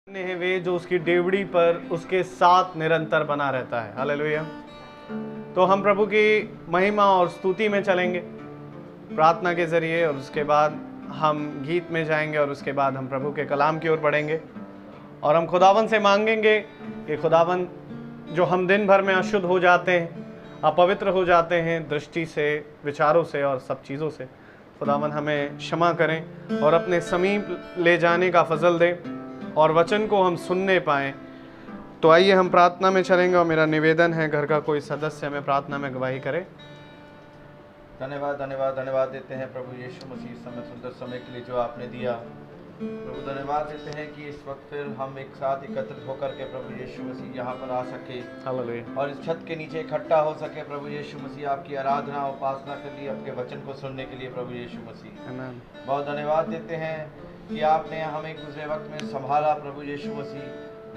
है वे जो उसकी डेवड़ी पर उसके साथ निरंतर बना रहता है। हालेलुया। तो हम प्रभु की महिमा और स्तुति में चलेंगे प्रार्थना के जरिए, और उसके बाद हम गीत में जाएंगे, और उसके बाद हम प्रभु के कलाम की ओर बढ़ेंगे और हम खुदावन से मांगेंगे कि खुदावन जो हम दिन भर में अशुद्ध हो जाते हैं, अपवित्र हो जाते हैं दृष्टि से, विचारों से और सब चीज़ों से, खुदावन हमें क्षमा करें और अपने समीप ले जाने का फजल दें और वचन को हम सुनने पाएँ। तो आइए हम प्रार्थना में चलेंगे, और मेरा निवेदन है घर का कोई सदस्य हमें प्रार्थना में गवाही करे। धन्यवाद धन्यवाद धन्यवाद देते हैं प्रभु यीशु मसीह समय सुंदर समय के लिए जो आपने दिया। प्रभु धन्यवाद देते हैं कि इस वक्त फिर हम एक साथ एकत्रित होकर के प्रभु यीशु मसीह यहाँ पर आ सके हालेलुया। और इस छत के नीचे इकट्ठा हो सके प्रभु यीशु मसीह, आपकी आराधना उपासना के लिए, आपके वचन को सुनने के लिए प्रभु यीशु मसीह। आमीन। बहुत धन्यवाद देते हैं कि आपने हमें गुजरे वक्त में संभाला प्रभु यीशु मसीह,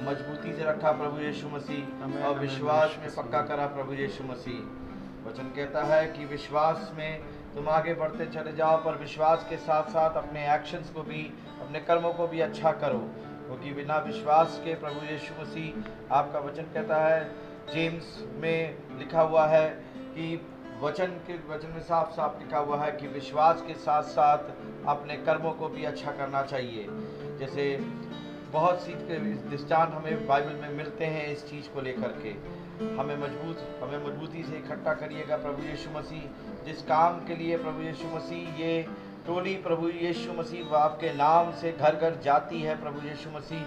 मजबूती से रखा प्रभु यीशु मसीह और विश्वास में पक्का करा प्रभु यीशु मसीह। वचन कहता है कि विश्वास में तुम आगे बढ़ते चले जाओ, पर विश्वास के साथ साथ अपने एक्शंस को भी, अपने कर्मों को भी अच्छा करो, क्योंकि बिना विश्वास के प्रभु यीशु मसीह आपका वचन कहता है, जेम्स में लिखा हुआ है कि वचन में साफ साफ लिखा हुआ है कि विश्वास के साथ साथ अपने कर्मों को भी अच्छा करना चाहिए। जैसे बहुत सी दृष्टांत हमें बाइबल में मिलते हैं इस चीज़ को लेकर के। हमें मजबूती से इकट्ठा करिएगा प्रभु यीशु मसीह, जिस काम के लिए प्रभु यीशु मसीह ये टोली प्रभु यीशु मसीह आपके नाम से घर घर जाती है प्रभु यीशु मसीह,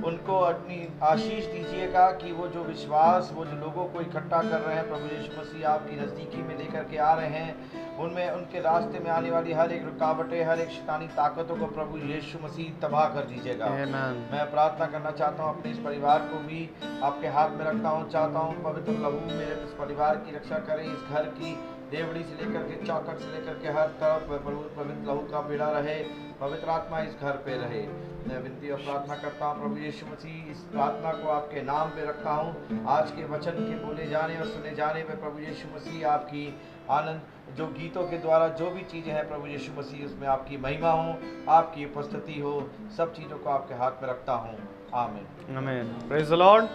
उनको अपनी आशीष दीजिएगा कि वो जो विश्वास, वो जो लोगों को इकट्ठा कर रहे हैं प्रभु यीशु मसीह आपकी नज़दीकी में लेकर के आ रहे हैं, उनमें उनके रास्ते में आने वाली हर एक रुकावटें, हर एक शैतानी ताकतों को प्रभु यीशु मसीह तबाह कर दीजिएगा। मैं प्रार्थना करना चाहता हूँ, अपने इस परिवार को भी आपके हाथ में रखता हूँ, चाहता हूँ पवित्र लहू मेरे इस परिवार की रक्षा करें, इस घर की देवड़ी से लेकर के चौखट से लेकर के हर तरफ पवित्र लहू का बेड़ा रहे, पवित्र आत्मा इस घर पे रहे। मैं विनती और प्रार्थना करता हूँ प्रभु यीशु मसीह, इस प्रार्थना को आपके नाम पे रखता हूँ। आज के वचन के बोले जाने और सुने जाने में प्रभु यीशु मसीह आपकी आनंद, जो गीतों के द्वारा जो भी चीज़ें हैं प्रभु यीशु मसीह, उसमें आपकी महिमा हो, आपकी उपस्थिति हो, सब चीज़ों को आपके हाथ में रखता हूँ। आमीन आमीन। Praise the Lord.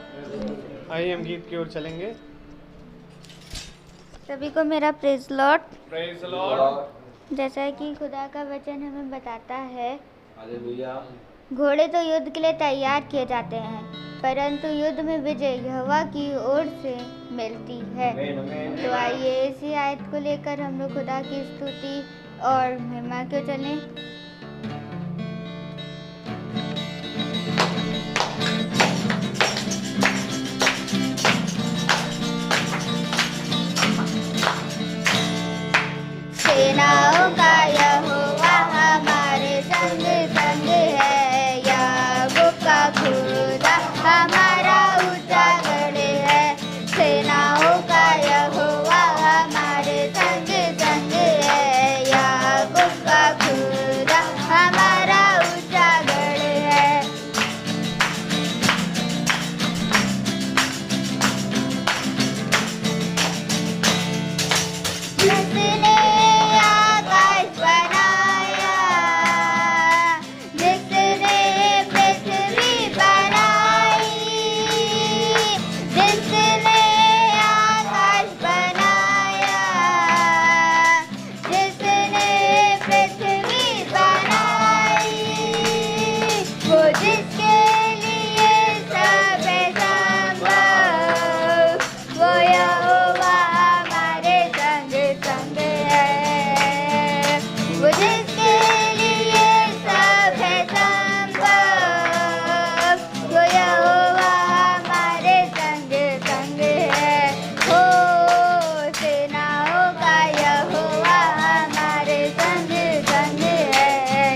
आइए हम गीत की ओर चलेंगे। सभी को मेरा praise Lord. Praise the Lord. जैसा कि खुदा का वचन हमें बताता है, हालेलुया। घोड़े तो युद्ध के लिए तैयार किए जाते हैं, परंतु युद्ध में विजय यहोवा की ओर से मिलती है। तो आइए इसी आयत को लेकर हम लोग खुदा की स्तुति और महिमा क्यों चलें। सेनाओं का यहोवा हमारे संग संग है, याकूब का खुदा हमारा ऊंचा गढ़ है। सेनाओं का यहोवा हमारे संग संग है, याकूब का खुदा हमारा ऊंचा गढ़ है। जिसने आकाश बनाया, जिसने पृथ्वी बनाई, जिसने आकाश बनाया, जिसने पृथ्वी बनाई, वो जिसके लिए सब है संभव, वो यहोवा हमारे संग संग है। वो जिसके लिए सब है संभव, वो यहोवा हमारे संग संग है। हो सेनाओं का यहोवा हमारे संग संग है,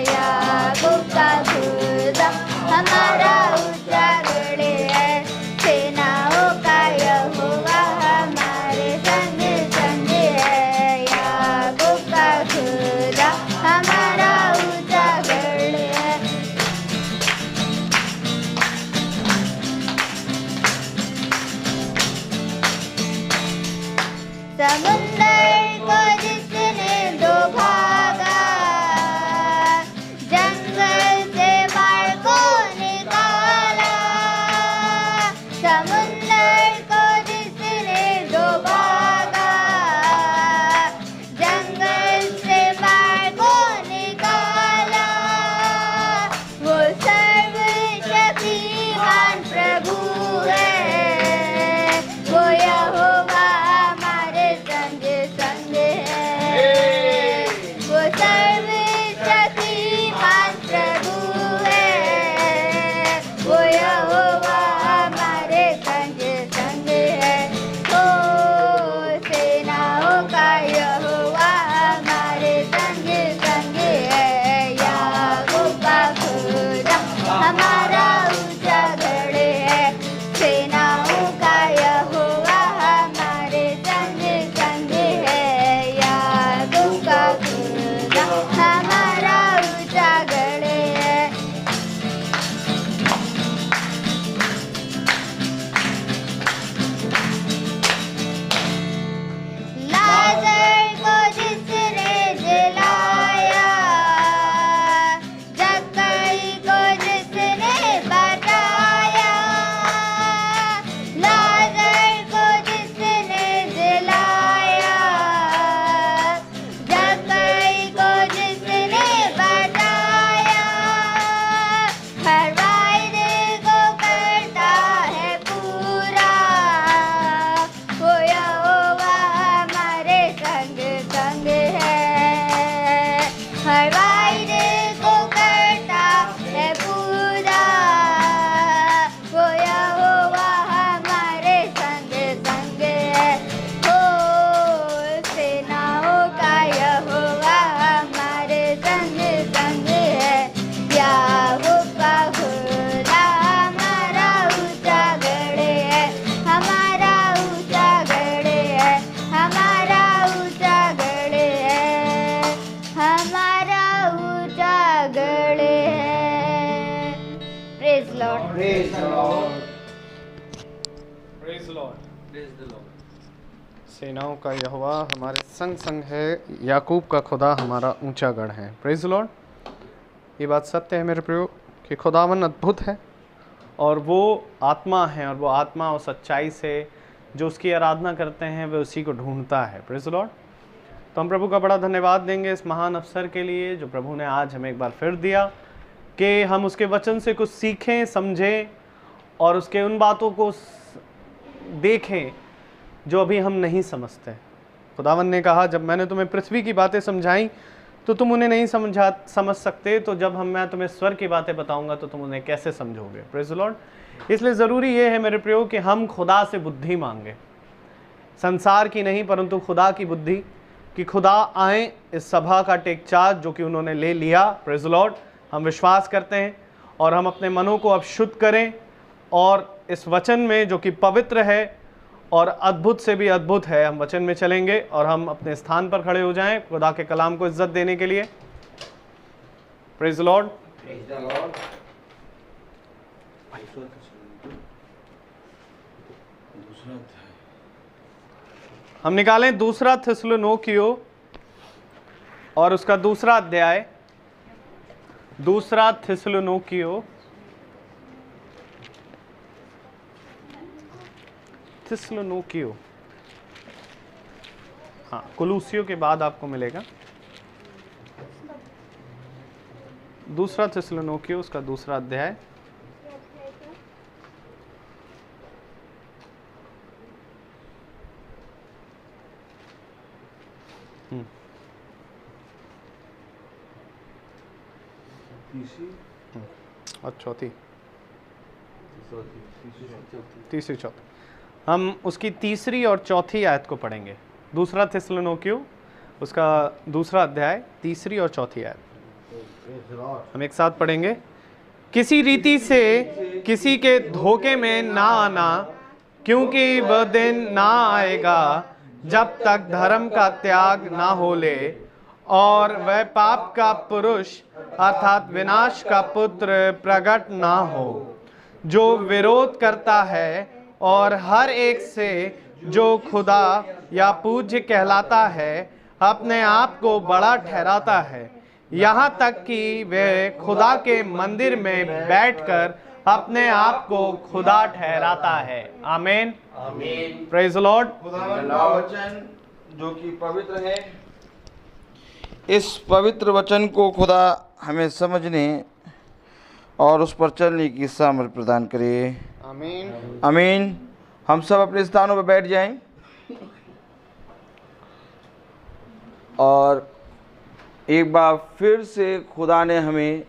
याकूब का खुदा हमारा ऊंचा गढ़ है। सेनाओं का यहोवा हमारे संग संग है, याकूब का खुदा हमारा ऊंचा गढ़ है। समुंदर को जिसने दो भागा, जंगल से मार को निकाला, praise Lord. Praise the Lord. Praise Lord. Praise the Lord. सेनाओं का यहोवा हमारे संग संग है, याकूब का खुदा हमारा ऊंचा गढ़ है। Praise Lord. ये बात सत्य है मेरे प्रियो कि खुदावन अद्भुत है और वो आत्मा है, और वो आत्मा और सच्चाई से जो उसकी आराधना करते हैं वे उसी को ढूंढता है। Praise Lord. तो हम प्रभु का बड़ा धन्यवाद देंगे इस महान अवसर के लिए जो प्रभु ने आज हमें एक बार फिर दिया कि हम उसके वचन से कुछ सीखें, समझें और उसके उन बातों को देखें जो अभी हम नहीं समझते। खुदावन ने कहा, जब मैंने तुम्हें पृथ्वी की बातें समझाई तो तुम उन्हें नहीं समझ सकते, तो जब मैं तुम्हें स्वर्ग की बातें बताऊंगा तो तुम उन्हें कैसे समझोगे। Praise the Lord. इसलिए ज़रूरी ये है मेरे प्रियो कि हम खुदा से बुद्धि मांगे, संसार की नहीं परंतु खुदा की बुद्धि, कि खुदा आए इस सभा का टेक चार्ज जो कि उन्होंने ले लिया। Praise the Lord. हम विश्वास करते हैं और हम अपने मनों को अब शुद्ध करें और इस वचन में जो कि पवित्र है और अद्भुत से भी अद्भुत है, हम वचन में चलेंगे और हम अपने स्थान पर खड़े हो जाएं खुदा के कलाम को इज्जत देने के लिए। Praise the Lord. Praise the Lord. हम निकालें दूसरा थिस्सलुनीकियों और उसका दूसरा अध्याय, दूसरा थिस्सलुनीकियों, थिस्सलुनीकियों, हाँ कुलूसियों के बाद आपको मिलेगा। दूसरा थिस्सलुनीकियों उसका दूसरा अध्याय, और चौथी, तीसरी चौथी, हम उसकी तीसरी और चौथी आयत को पढ़ेंगे। दूसरा थिस्सलुनीकियों उसका दूसरा अध्याय, तीसरी और चौथी आयत हम एक साथ पढ़ेंगे। किसी रीति से किसी के धोखे में ना आना, क्योंकि वह दिन ना आएगा जब तक धर्म का त्याग ना हो ले और वह पाप का पुरुष अर्थात विनाश का पुत्र प्रकट ना हो, जो विरोध करता है और हर एक से जो खुदा या पूज्य कहलाता है अपने आप को बड़ा ठहराता है, यहाँ तक कि वह खुदा के मंदिर में बैठकर अपने आप को खुदा ठहराता है। आमीन। आमीन। Praise the Lord. खुदावंद का वचन जो कि पवित्र है, इस पवित्र वचन को खुदा हमें समझने और उस पर चलने की सामर्थ प्रदान करे। आमीन। आमीन। हम सब अपने स्थानों पर बैठ जाएं और एक बार फिर से खुदा ने हमें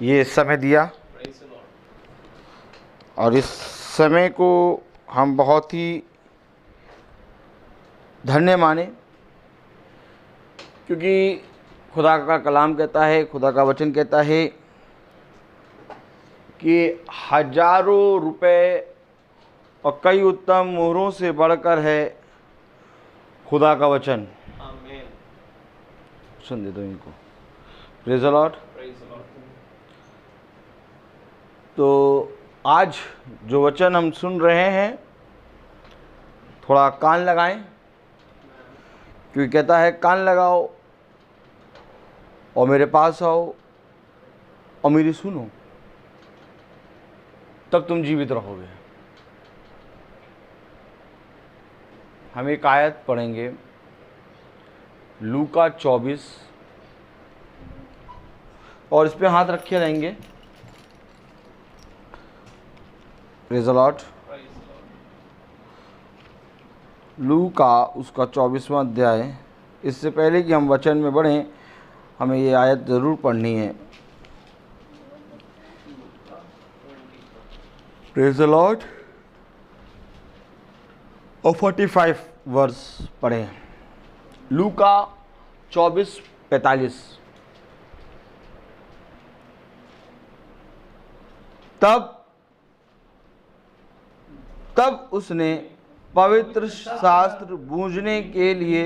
ये समय दिया और इस समय को हम बहुत ही धन्य माने, क्योंकि खुदा का कलाम कहता है, खुदा का वचन कहता है कि हजारों रुपए और कई उत्तम मोहरों से बढ़कर है खुदा का वचन। आमीन। सुन दे दो इनको। Praise the Lord. तो आज जो वचन हम सुन रहे हैं, थोड़ा कान लगाएं, क्योंकि कहता है कान लगाओ और मेरे पास आओ और मेरी सुनो, तब तुम जीवित रहोगे। हम एक आयत पढ़ेंगे, लूका 24, और इस पे हाथ रखे रहेंगे। Praise the Lord. लूका उसका 24वां अध्याय। इससे पहले कि हम वचन में बढ़ें, हमें ये आयत ज़रूर पढ़नी है। Praise the Lord. और 45 वर्स पढ़ें। लूका 24:45। तब उसने पवित्र शास्त्र बूझने के लिए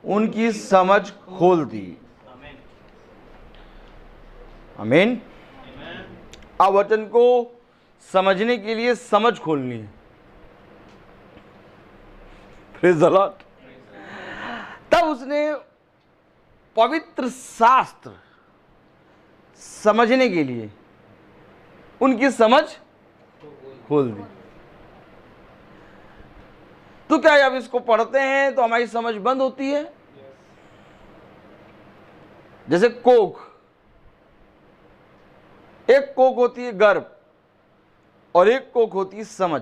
उनकी समझ खोल दी। आमीन। अब वचन को समझने के लिए समझ खोलनी है। Praise the Lord. तब उसने पवित्र शास्त्र समझने के लिए उनकी समझ खोल दी। तो क्या जब इसको पढ़ते हैं तो हमारी समझ बंद होती है? जैसे कोख, एक कोख होती है गर्भ और एक कोख होती है समझ।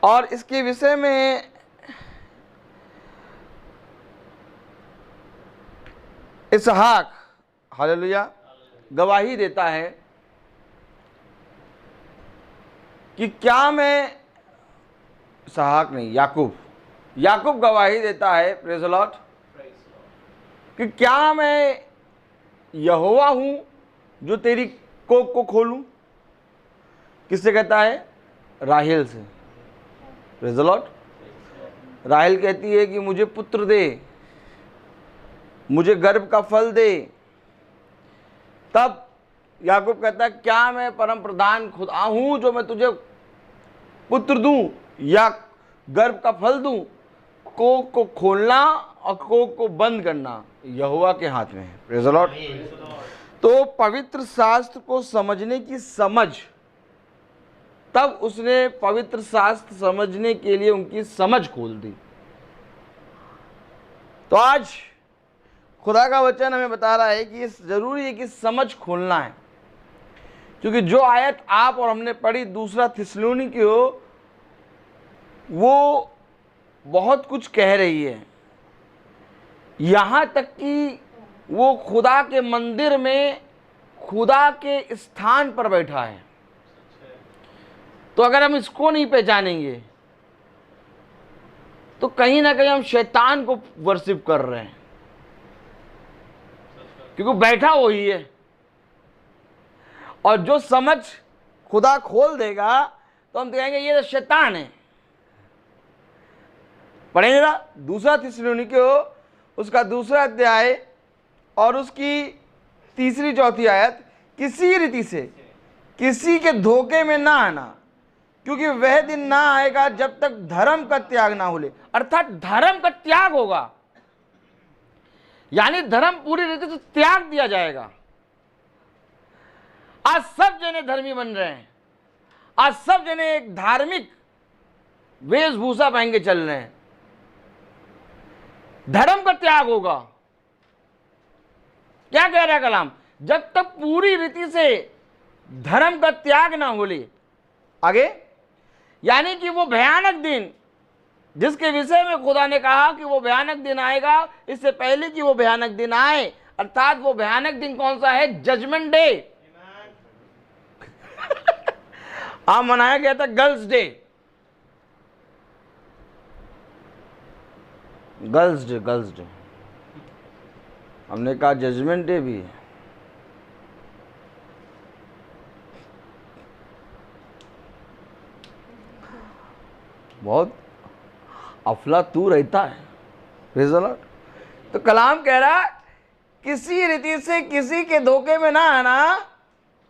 और इसके विषय में इसहाक, हालेलुया, गवाही देता है कि क्या मैं, इसहाक नहीं, याकूब गवाही देता है, प्रेज़ द लॉर्ड, कि क्या मैं यहोवा हूं जो तेरी कोख को खोलूं। किससे कहता है? राहेल से। Praise the Lord. राहेल कहती है कि मुझे पुत्र दे, मुझे गर्भ का फल दे। तब याकूब कहता है क्या मैं परम प्रधान खुदा हूं जो मैं तुझे पुत्र दूं या गर्भ का फल दूं? कोख को खोलना और कोख को बंद करना यहोवा के हाथ में है। Praise the Lord. तो पवित्र शास्त्र को समझने की समझ, तब उसने पवित्र शास्त्र समझने के लिए उनकी समझ खोल दी। तो आज खुदा का वचन हमें बता रहा है कि जरूरी है कि समझ खोलना है, क्योंकि जो आयत आप और हमने पढ़ी 2 थिस्सलुनीकियों, वो बहुत कुछ कह रही है। यहां तक कि वो खुदा के मंदिर में खुदा के स्थान पर बैठा है। तो अगर हम इसको नहीं पहचानेंगे तो कहीं ना कहीं हम शैतान को वर्शिप कर रहे हैं, क्योंकि बैठा वही है। और जो समझ खुदा खोल देगा तो हम कहेंगे ये तो शैतान है। पढ़ेंगे ना 2 थिस्सलुनीकियों उसका 2 अध्याय और उसकी 3-4 आयत। किसी रीति से किसी के धोखे में ना आना, क्योंकि वह दिन ना आएगा जब तक धर्म का त्याग ना हो ले। अर्थात धर्म का त्याग होगा, यानी धर्म पूरी रीति से त्याग दिया जाएगा। आज सब जने धर्मी बन रहे हैं, आज सब जने एक धार्मिक वेशभूषा पहन के चल रहे हैं। धर्म का त्याग होगा। क्या कह रहा है कलाम? जब तक पूरी रीति से धर्म का त्याग ना हो ले। आगे, यानी कि वो भयानक दिन जिसके विषय में खुदा ने कहा कि वो भयानक दिन आएगा, इससे पहले कि वो भयानक दिन आए, अर्थात वो भयानक दिन कौन सा है? Judgment day. आज मनाया गया था गर्ल्स डे। गर्ल्स डे हमने कहा जजमेंट डे भी है। बहुत अफलातू रहता है। Praise the Lord. तो कलाम कह रहा किसी रीति से किसी के धोखे में ना आना,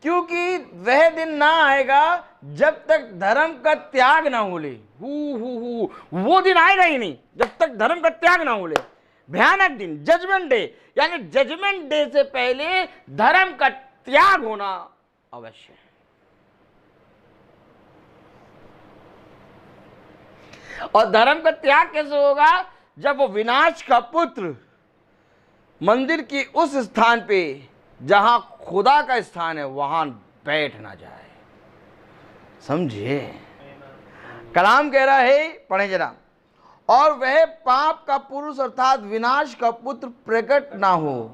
क्योंकि वह दिन ना आएगा जब तक धर्म का त्याग ना हो ले। वो दिन आएगा ही नहीं जब तक धर्म का त्याग ना हो ले। भयानक दिन, जजमेंट डे, यानी जजमेंट डे से पहले धर्म का त्याग होना अवश्य है। और धर्म का त्याग कैसे होगा? जब वो विनाश का पुत्र मंदिर की उस स्थान पे जहां खुदा का स्थान है वहां बैठ ना जाए। समझिए, कलाम कह रहा है, पढ़े जरा। और वह पाप का पुरुष अर्थात विनाश का पुत्र प्रकट ना हो,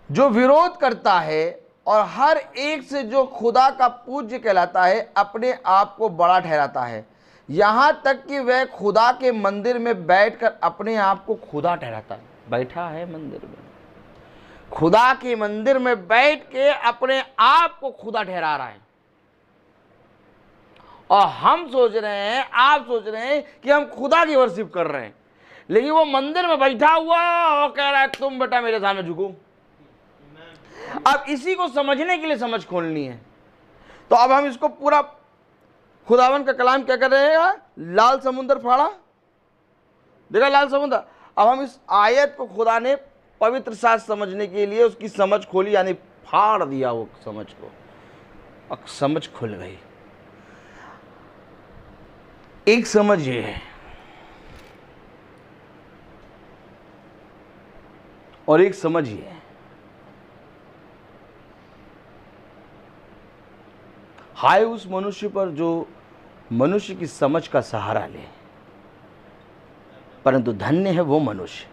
जो विरोध करता है और हर एक से जो खुदा का पूज्य कहलाता है अपने आप को बड़ा ठहराता है, यहां तक कि वह खुदा के मंदिर में बैठकर अपने आप को खुदा ठहराता है। बैठा है मंदिर में, खुदा के मंदिर में बैठ के अपने आप को खुदा ठहरा रहा है। और हम सोच रहे हैं, आप सोच रहे हैं कि हम खुदा की वर्शिप कर रहे हैं, लेकिन वो मंदिर में बैठा हुआ और कह रहा है तुम बेटा मेरे सामने झुको। अब इसी को समझने के लिए समझ खोलनी है। तो अब हम इसको पूरा, खुदावन का कलाम क्या कर रहे हैं, लाल समुद्र फाड़ा, देखा लाल समुद्र। अब हम इस आयत को खुदा ने पवित्र शास्त्र समझने के लिए उसकी समझ खोली, यानी फाड़ दिया वो समझ को, अब समझ खुल गई। एक समझ ये है और एक समझ ये है, हाय उस मनुष्य पर जो मनुष्य की समझ का सहारा ले, परंतु धन्य है वो मनुष्य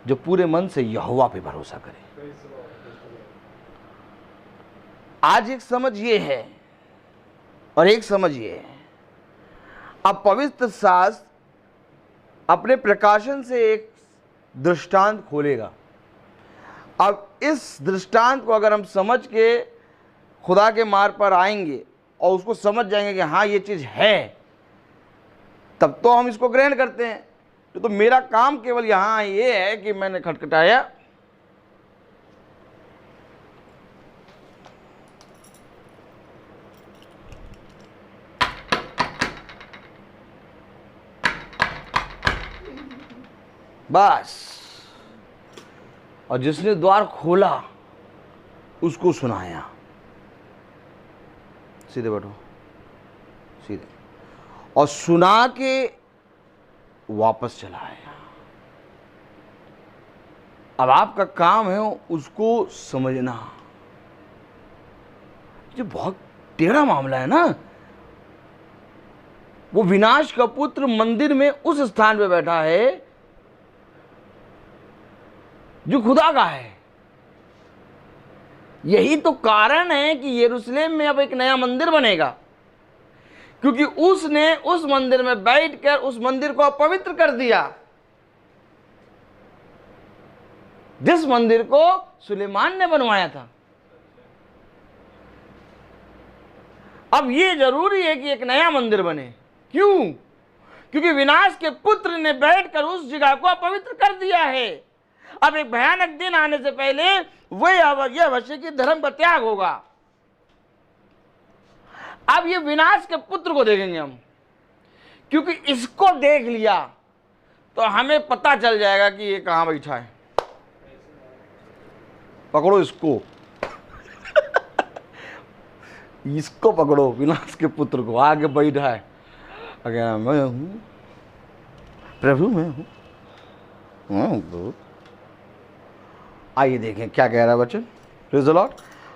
जो पूरे मन से यहोवा पे भरोसा करे। आज एक समझ ये है और एक समझ ये है। अब पवित्र शास्त्र अपने प्रकाशन से एक दृष्टांत खोलेगा। अब इस दृष्टांत को अगर हम समझ के खुदा के मार्ग पर आएंगे और उसको समझ जाएंगे कि हाँ ये चीज़ है, तब तो हम इसको ग्रहण करते हैं। तो मेरा काम केवल यहाँ ये है कि मैंने खटखटाया, बस, और जिसने द्वार खोला उसको सुनाया। सीधे बैठो, सीधे, और सुना के वापस चला आया। अब आपका काम है उसको समझना। ये बहुत टेढ़ा मामला है ना। वो विनाश का पुत्र मंदिर में उस स्थान पे बैठा है जो खुदा का है। यही तो कारण है कि यरूशलेम में अब एक नया मंदिर बनेगा, क्योंकि उसने उस मंदिर में बैठकर उस मंदिर को अपवित्र कर दिया। जिस मंदिर को सुलेमान ने बनवाया था। अब ये जरूरी है कि एक नया मंदिर बने। क्यों? क्योंकि विनाश के पुत्र ने बैठकर उस जगह को अपवित्र कर दिया है। अब एक भयानक दिन आने से पहले वही अवश्य की धर्म का त्याग होगा। अब ये विनाश के पुत्र को देखेंगे हम, क्योंकि इसको देख लिया तो हमें पता चल जाएगा कि ये कहां बैठा है। पकड़ो इसको इसको पकड़ो, विनाश के पुत्र को, आगे बैठा है। अगर मैं हूं प्रभु, मैं हूं। आइए देखें क्या कह रहा है वचन। Praise the Lord.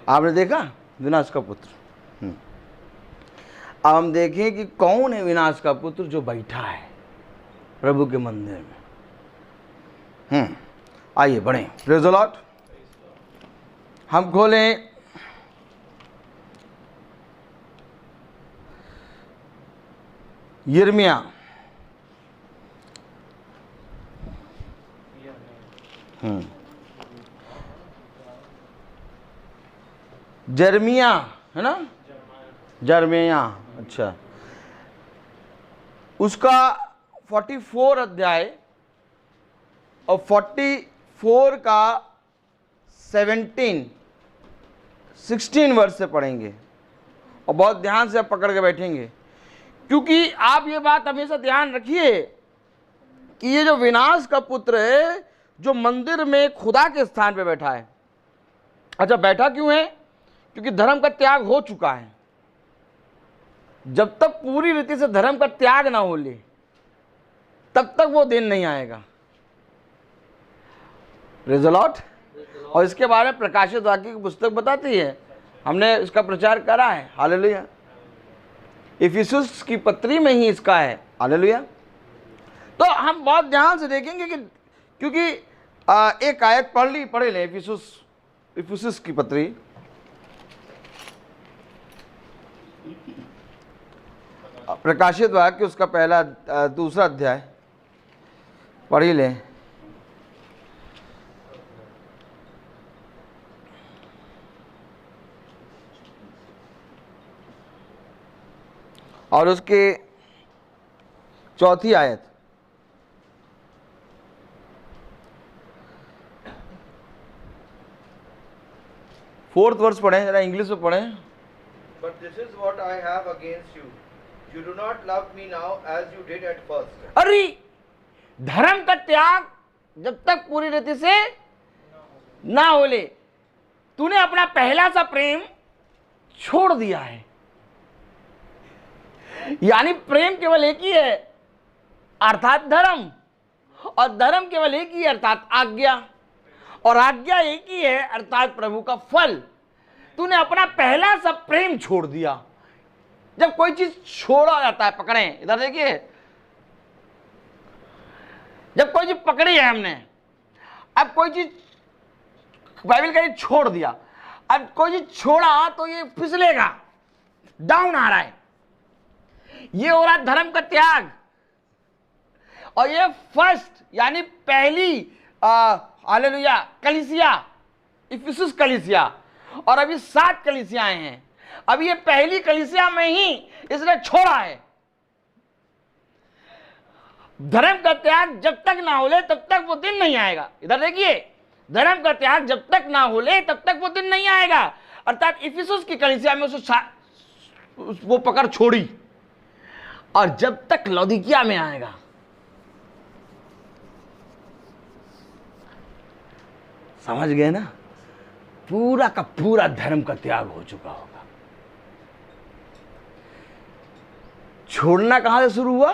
आपने देखा विनाश का पुत्र। अब हम देखें कि कौन है विनाश का पुत्र जो बैठा है प्रभु के मंदिर में। आइए बढ़ें। Praise the Lord. हम खोलें यिर्मयाह जर्मिया है ना, जर्मिया, अच्छा, उसका 44 अध्याय और 44 का 16 वर्ष से पढ़ेंगे और बहुत ध्यान से आप पकड़ के बैठेंगे, क्योंकि आप ये बात हमेशा ध्यान रखिए कि ये जो विनाश का पुत्र है जो मंदिर में खुदा के स्थान पे बैठा है। अच्छा, बैठा क्यों है? क्योंकि धर्म का त्याग हो चुका है। जब तक पूरी रीति से धर्म का त्याग ना हो ले तब तक वो दिन नहीं आएगा। Praise the Lord. और इसके बारे में प्रकाशित वाक्य की पुस्तक बताती है, हमने इसका प्रचार करा है। हालेलुया। इफिसुस की पत्री में ही इसका है। हालेलुया। तो हम बहुत ध्यान से देखेंगे कि क्योंकि एक आयत पढ़ ले इफिसुस की पत्री, प्रकाशित वाक्य उसका पहला दूसरा अध्याय पढ़ ही लें। और उसके चौथी आयत। 4th वर्स पढ़ें जरा, इंग्लिश में पढ़ें। But this is what I have against you. You do not love me now as you did at first. अरे धर्म का त्याग जब तक पूरी रीति से ना हो ले, तूने अपना पहला सा प्रेम छोड़ दिया है। यानी प्रेम केवल एक ही है अर्थात धर्म, और धर्म केवल एक ही है अर्थात आज्ञा, और आज्ञा एक ही है अर्थात प्रभु का फल। तूने अपना पहला सा प्रेम छोड़ दिया। जब कोई चीज छोड़ा जाता है, पकड़ें इधर देखिए, जब कोई चीज पकड़ी है हमने, अब कोई चीज बाइबल का छोड़ दिया, अब कोई चीज छोड़ा तो ये फिसलेगा, डाउन आ रहा है, ये हो रहा है धर्म का त्याग। और ये फर्स्ट यानी पहली हालेलुया कलीसिया, इफिसुस कलीसिया, और अभी 7 कलीसियाएं हैं। अब ये पहली कलीसिया में ही इसने छोड़ा है। धर्म का त्याग जब तक ना हो ले तब तक वो दिन नहीं आएगा। इधर देखिए, धर्म का त्याग जब तक ना हो ले तब तक वो दिन नहीं आएगा। अर्थात इफिसुस की कलीसिया में वो पकड़ छोड़ी, और जब तक लौदीकिया में आएगा, समझ गए ना, पूरा का पूरा धर्म का त्याग हो चुका होगा। छोड़ना कहां से शुरू हुआ?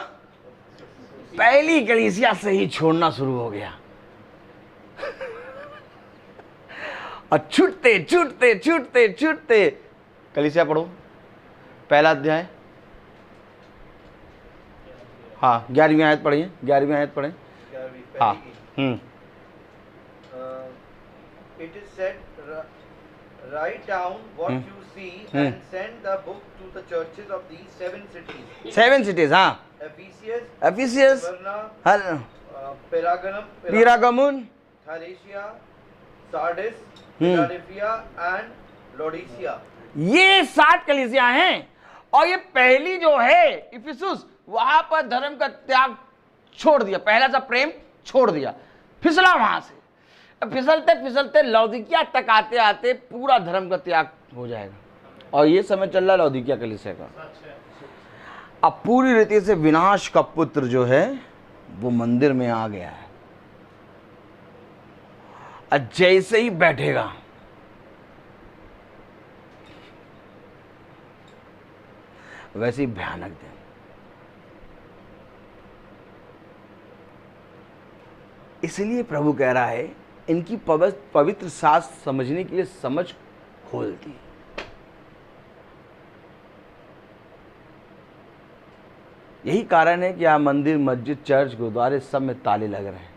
पहली कलीसिया से ही छोड़ना शुरू हो गया। और छूटते छूटते छूटते छूटते, कलीसिया पढ़ो पहला अध्याय, हाँ 11वीं आयत पढ़िए, 11वीं आयत पढ़ें। हाँ It is said, write down what you see and send the book to the churches of these 7 cities. 7 cities, हाँ। Ephesus, Smyrna, Pergamum, Thyatira, Sardis, Philadelphia and Laodicea. ये 7 कलीसियां हैं। और ये पहली जो है इफिसुस, वहां पर धर्म का त्याग छोड़ दिया, पहला सा प्रेम छोड़ दिया, फिसला वहां से। फिसलते फिसलते लौदीकिया तक आते आते पूरा धर्म का त्याग हो जाएगा। और ये समय चल रहा है लौदीकिया कलीसिया का। अब पूरी रीति से विनाश का पुत्र जो है वो मंदिर में आ गया है, और जैसे ही बैठेगा वैसे ही भयानक दिन। इसलिए प्रभु कह रहा है इनकी पवित्र शास्त्र समझने के लिए समझ खोल दी। यही कारण है कि यहाँ मंदिर, मस्जिद, चर्च, गुरुद्वारे सब में ताले लग रहे हैं।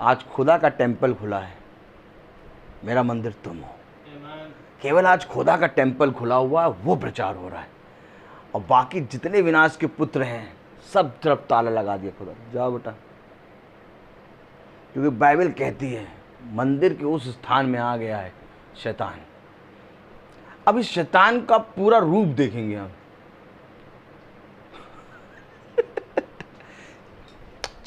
आज खुदा का टेंपल खुला है, मेरा मंदिर तुम हो। केवल आज खुदा का टेंपल खुला हुआ, वो प्रचार हो रहा है। और बाकी जितने विनाश के पुत्र हैं सब तरफ ताला लगा दिया खुदा, जाओ बेटा। क्योंकि बाइबल कहती है मंदिर के उस स्थान में आ गया है शैतान। अब इस शैतान का पूरा रूप देखेंगे हम।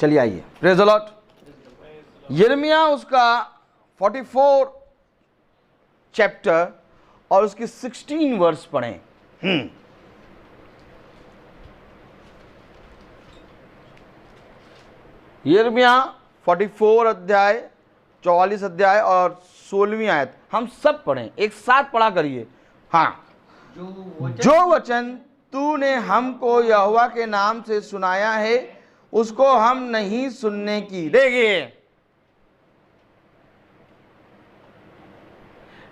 चलिए आइए, प्रेज द लॉर्ड। यिर्मयाह उसका 44 चैप्टर और उसकी 16 वर्स पढ़ें। यिर्मयाह 44 अध्याय, 44 अध्याय और 16वीं आयत हम सब पढ़ें, एक साथ पढ़ा करिए। हाँ, जो वचन तूने हमको यहोवा के नाम से सुनाया है उसको हम नहीं सुनने की। देखिए,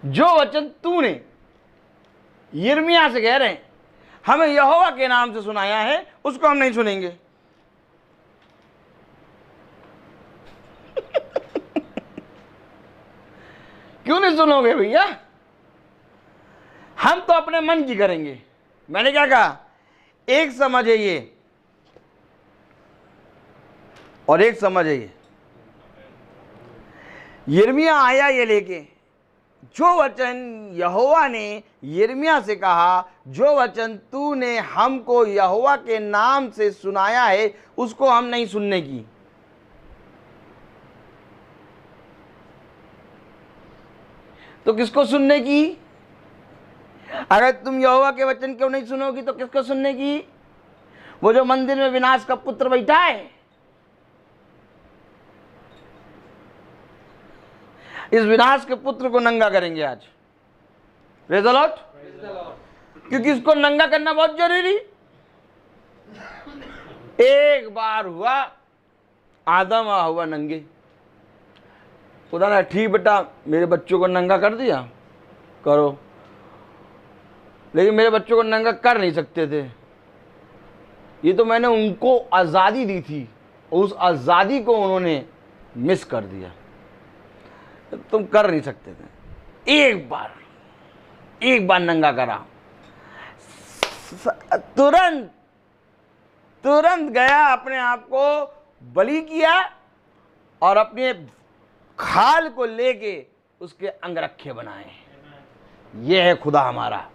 जो वचन तूने, यिर्मयाह से कह रहे हैं हमें यहोवा के नाम से सुनाया है उसको हम नहीं सुनेंगे। क्यों नहीं सुनोगे भैया? हम तो अपने मन की करेंगे। मैंने क्या कहा? एक समझ है ये और एक समझ है ये। यिर्मयाह आया ये लेके, जो वचन यहोवा ने यिर्मयाह से कहा, जो वचन तूने हमको यहोवा के नाम से सुनाया है उसको हम नहीं सुनने की। तो किसको सुनने की? अगर तुम यहोवा के वचन क्यों नहीं सुनोगी तो किसको सुनने की? वो जो मंदिर में विनाश का पुत्र बैठा है। इस विनाश के पुत्र को नंगा करेंगे आज। Praise the Lord. क्योंकि इसको नंगा करना बहुत जरूरी। एक बार हुआ आदम और हव्वा नंगे। खुदा ने ठीक बेटा मेरे बच्चों को नंगा कर दिया, करो। लेकिन मेरे बच्चों को नंगा कर नहीं सकते थे। ये तो मैंने उनको आज़ादी दी थी, उस आज़ादी को उन्होंने मिस कर दिया। तुम कर नहीं सकते थे। एक बार नंगा करा, तुरंत गया, अपने आप को बलि किया और अपने खाल को लेके उसके अंगरखे बनाए। यह है खुदा हमारा।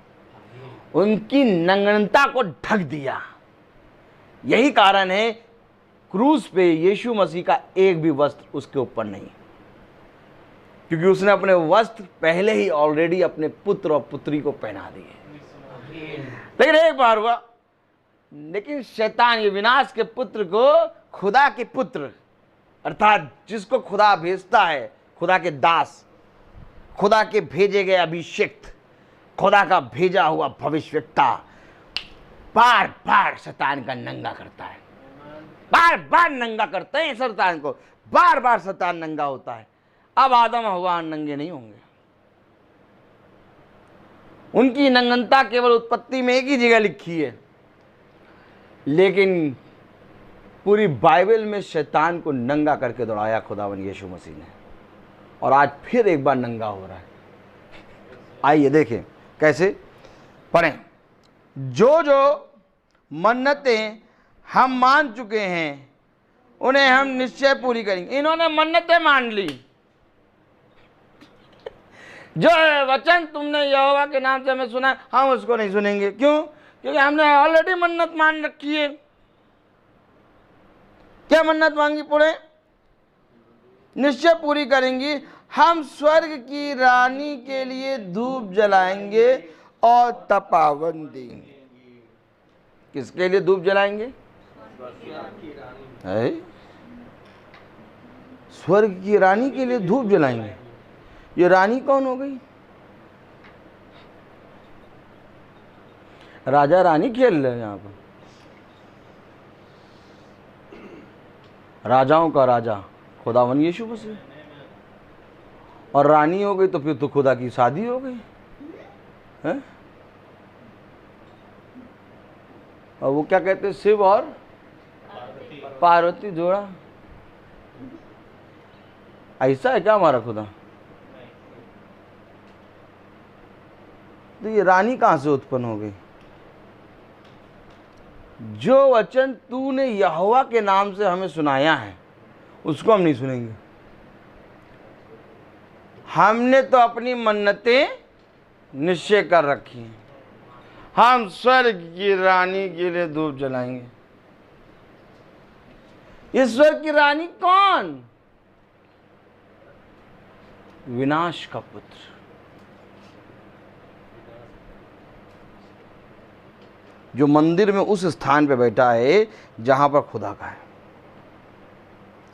उनकी नग्नता को ढक दिया। यही कारण है क्रूस पे यीशु मसीह का एक भी वस्त्र उसके ऊपर नहीं, क्योंकि उसने अपने वस्त्र पहले ही ऑलरेडी अपने पुत्र और पुत्री को पहना दिए। लेकिन एक बार हुआ, लेकिन शैतान ये विनाश के पुत्र को खुदा के पुत्र अर्थात जिसको खुदा भेजता है, खुदा के दास, खुदा के भेजे गए अभिषिक्त, खुदा का भेजा हुआ भविष्यवक्ता बार बार शैतान का नंगा करता है। बार बार नंगा करते हैं शैतान को, बार बार शैतान नंगा होता है। अब आदम हव्वा नंगे नहीं होंगे। उनकी नंगनता केवल उत्पत्ति में एक ही जगह लिखी है, लेकिन पूरी बाइबल में शैतान को नंगा करके दौड़ाया खुदावन यीशु मसीह ने, और आज फिर एक बार नंगा हो रहा है। आइए देखें कैसे पढ़ें। जो जो मन्नतें हम मान चुके हैं उन्हें हम निश्चय पूरी करेंगे। इन्होंने मन्नतें मान ली। जो वचन तुमने यहोवा के नाम से हमें सुना, हम उसको नहीं सुनेंगे। क्यों? क्योंकि हमने ऑलरेडी मन्नत मान रखी है। क्या मन्नत मांगी? पढ़े। निश्चय पूरी करेंगी। हम स्वर्ग की रानी के लिए धूप जलाएंगे और तपावन देंगे। किसके लिए धूप जलाएंगे? है? स्वर्ग की रानी के लिए धूप जलाएंगे। ये रानी कौन हो गई? राजा रानी खेल रहे हैं यहां पर। राजाओं का राजा खुदावन यीशु मसीह, और रानी हो गई तो फिर तो खुदा की शादी हो गई है? और वो क्या कहते हैं, शिव और पार्वती जोड़ा। ऐसा है क्या हमारा खुदा? तो ये रानी कहां से उत्पन्न हो गई? जो वचन तूने यहोवा के नाम से हमें सुनाया है उसको हम नहीं सुनेंगे। हमने तो अपनी मन्नतें निश्चय कर रखी हैं। हम स्वर्ग की रानी के लिए धूप जलाएंगे। ईश्वर की रानी कौन? विनाश का पुत्र। जो मंदिर में उस स्थान पे बैठा है जहां पर खुदा का है।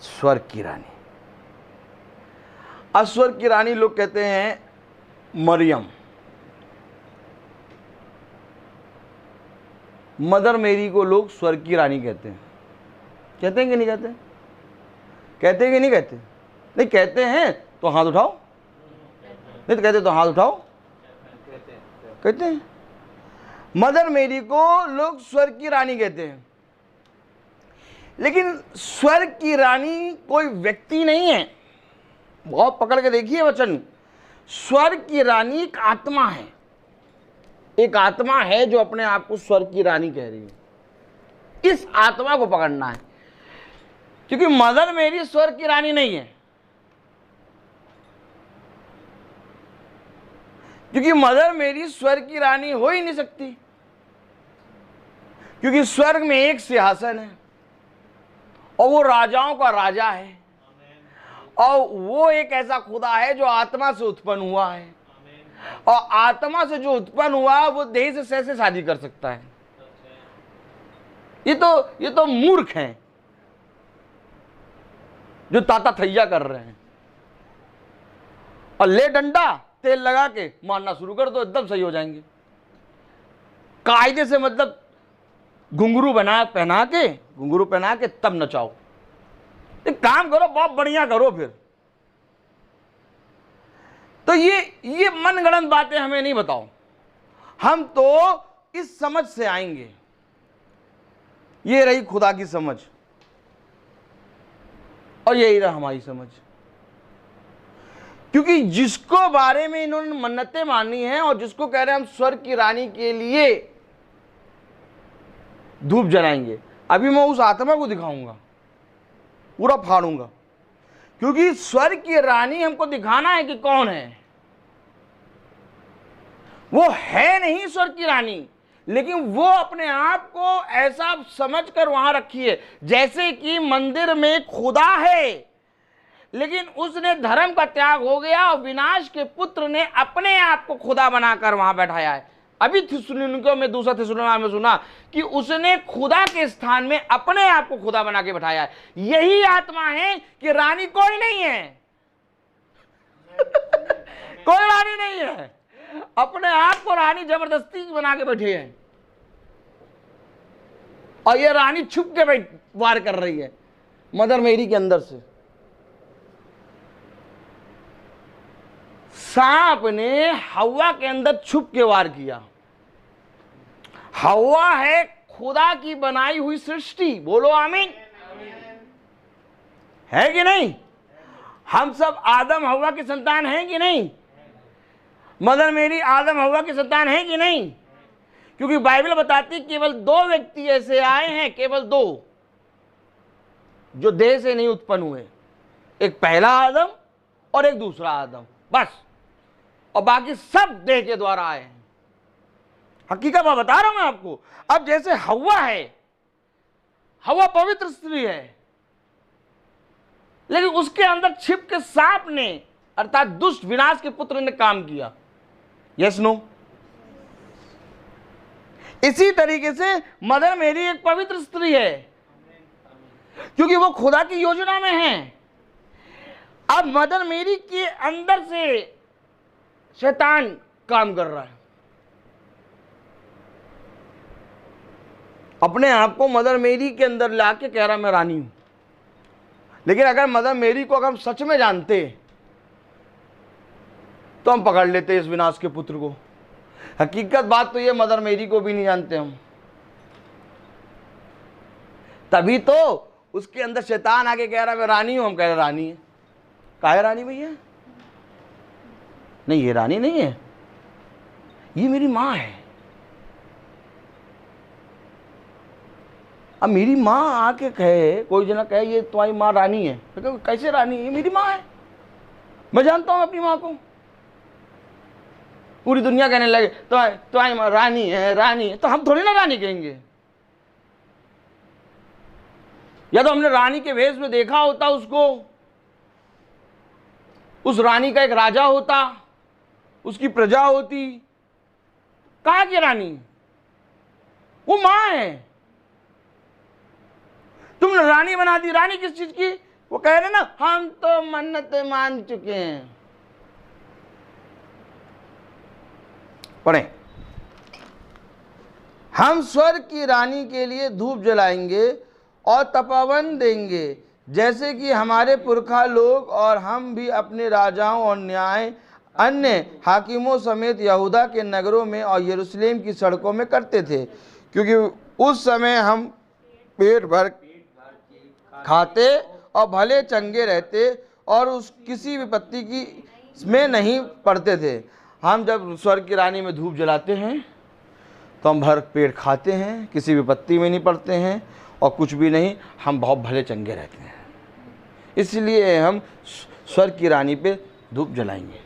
स्वर्ग की रानी। अस्वर्ग की रानी लोग कहते हैं मरियम। मदर मेरी को लोग स्वर्ग की रानी कहते हैं। कहते हैं कि नहीं कहते? कहते हैं कि नहीं कहते? नहीं कहते हैं तो हाथ उठाओ। नहीं तो कहते तो हाथ उठाओ। कहते हैं। मदर मेरी को लोग स्वर्ग की रानी कहते हैं, लेकिन स्वर्ग की रानी कोई व्यक्ति नहीं है। बहुत पकड़ के देखिए वचन। स्वर्ग की रानी एक आत्मा है। एक आत्मा है जो अपने आप को स्वर्ग की रानी कह रही है। इस आत्मा को पकड़ना है, क्योंकि मदर मेरी स्वर्ग की रानी नहीं है। क्योंकि मदर मेरी स्वर्ग की रानी हो ही नहीं सकती, क्योंकि स्वर्ग में एक सिंहासन है और वो राजाओं का राजा है, और वो एक ऐसा खुदा है जो आत्मा से उत्पन्न हुआ है। और आत्मा से जो उत्पन्न हुआ वो देह से कैसे शादी कर सकता है? ये तो मूर्ख हैं जो ताता थैया कर रहे हैं। और ले डंडा, तेल लगा के मारना शुरू कर दो, एकदम सही हो जाएंगे। कायदे से मतलब घुंघरू पहना के तब नचाओ। एक काम करो, बहुत बढ़िया करो फिर। तो ये मनगढ़ंत बातें हमें नहीं बताओ, हम तो इस समझ से आएंगे। ये रही खुदा की समझ और यही रहा हमारी समझ। क्योंकि जिसको बारे में इन्होंने मन्नतें मानी हैं और जिसको कह रहे हैं हम स्वर्ग की रानी के लिए धूप जलाएंगे, अभी मैं उस आत्मा को दिखाऊंगा, पूरा फाड़ूंगा। क्योंकि स्वर्ग की रानी हमको दिखाना है कि कौन है। वो है नहीं स्वर्ग की रानी, लेकिन वो अपने आप को ऐसा समझकर वहां रखी है जैसे कि मंदिर में खुदा है, लेकिन उसने धर्म का त्याग हो गया और विनाश के पुत्र ने अपने आप को खुदा बनाकर वहां बैठाया है। अभी थिस्सलुनीकियों में, दूसरा थिस्सलुनीकियों में सुना कि उसने खुदा के स्थान में अपने आप को खुदा बना के बैठाया है। यही आत्मा है कि रानी कोई नहीं है। कोई रानी नहीं है, अपने आप को रानी जबरदस्ती बना के बैठे हैं। और ये रानी छुप के वार कर रही है मदर मेरी के अंदर से। सांप ने हवा के अंदर छुप के वार किया। हवा है खुदा की बनाई हुई सृष्टि, बोलो आमीन। है कि नहीं? हम सब आदम हवा की संतान हैं कि नहीं? मदर मेरी आदम हवा की संतान है कि नहीं? क्योंकि बाइबल बताती केवल 2 व्यक्ति ऐसे आए हैं, केवल 2 जो देह से नहीं उत्पन्न हुए, एक पहला आदम और एक दूसरा आदम, बस। और बाकी सब देह के द्वारा आए हैं। हकीकत मैं बता रहा हूं मैं आपको। अब जैसे हव्वा है, हव्वा पवित्र स्त्री है, लेकिन उसके अंदर छिप के सांप ने अर्थात दुष्ट विनाश के पुत्र ने काम किया। Yes no? इसी तरीके से मदर मेरी एक पवित्र स्त्री है, क्योंकि वो खुदा की योजना में है। अब मदर मेरी के अंदर से शैतान काम कर रहा है, अपने आप को मदर मेरी के अंदर लाके कह रहा मैं रानी हूं। लेकिन अगर मदर मेरी को अगर हम सच में जानते तो हम पकड़ लेते इस विनाश के पुत्र को। हकीकत बात तो ये मदर मेरी को भी नहीं जानते हम, तभी तो उसके अंदर शैतान आके कह रहा मैं रानी हूं। हम कह रहे रानी है। काहे रानी भैया? नहीं, ये रानी नहीं है, ये मेरी माँ है। अब मेरी माँ आके कहे, कोई जना कहे ये तुम्हारी माँ रानी है, तो कैसे रानी है? ये मेरी माँ है, मैं जानता हूं अपनी माँ को। पूरी दुनिया कहने लगे तुम्हारी माँ रानी है, रानी है, तो हम थोड़ी ना रानी कहेंगे। या तो हमने रानी के वेश में देखा होता उसको, उस रानी का एक राजा होता, उसकी प्रजा होती। कहाँ की रानी? वो माँ है। तुमने रानी बना दी। रानी किस चीज की? वो कह रहे ना हम तो मन्नत मान चुके हैं। पढ़ें, हम स्वर्ग की रानी के लिए धूप जलाएंगे और तपोवन देंगे, जैसे कि हमारे पुरखा लोग और हम भी अपने राजाओं और न्याय अन्य हाकिमों समेत यहूदा के नगरों में और यरूशलेम की सड़कों में करते थे, क्योंकि उस समय हम पेट भर खाते और भले चंगे रहते और उस किसी विपत्ति की में नहीं पड़ते थे। हम जब स्वर्ग की रानी में धूप जलाते हैं तो हम भर पेट खाते हैं, किसी विपत्ति में नहीं पड़ते हैं और कुछ भी नहीं, हम बहुत भले चंगे रहते हैं। इसलिए हम स्वर्ग की रानी पे धूप जलाएंगे।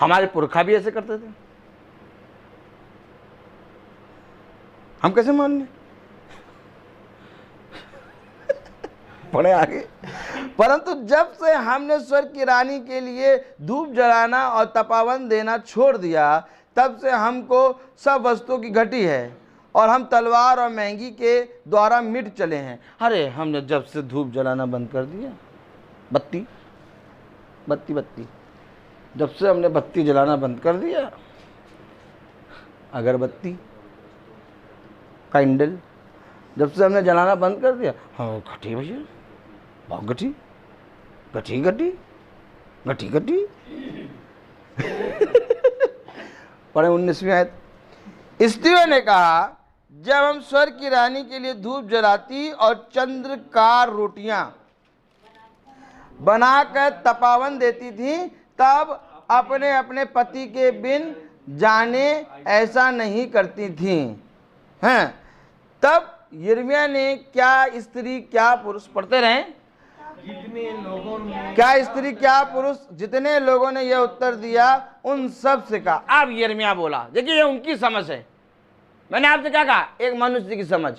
हमारे पुरखा भी ऐसे करते थे, हम कैसे मान लें? पढ़े आगे। परंतु जब से हमने स्वर्ग की रानी के लिए धूप जलाना और तपावन देना छोड़ दिया, तब से हमको सब वस्तुओं की घटी है और हम तलवार और महंगी के द्वारा मिट चले हैं। अरे हमने जब से धूप जलाना बंद कर दिया, बत्ती बत्ती बत्ती, जब से हमने बत्ती जलाना बंद कर दिया, अगरबत्ती कैंडल जब से हमने जलाना बंद कर दिया, हाँ घटी भैया, बहुत घटी घटी घटी घटी घटी। पढ़े 19वीं आयत। स्त्रियों ने कहा, जब हम स्वर्ग की रानी के लिए धूप जलाती और चंद्रकार रोटियां बनाकर तपावन देती थी, तब अपने अपने पति के बिन जाने ऐसा नहीं करती थी। हैं, तब यिर्मयाह ने क्या स्त्री क्या पुरुष, पढ़ते रहें, जितने लोगों ने क्या स्त्री क्या पुरुष, जितने लोगों ने यह उत्तर दिया उन सब से कहा। अब यिर्मयाह बोला, देखिए ये उनकी समझ है। मैंने आपसे क्या कहा, एक मनुष्य की समझ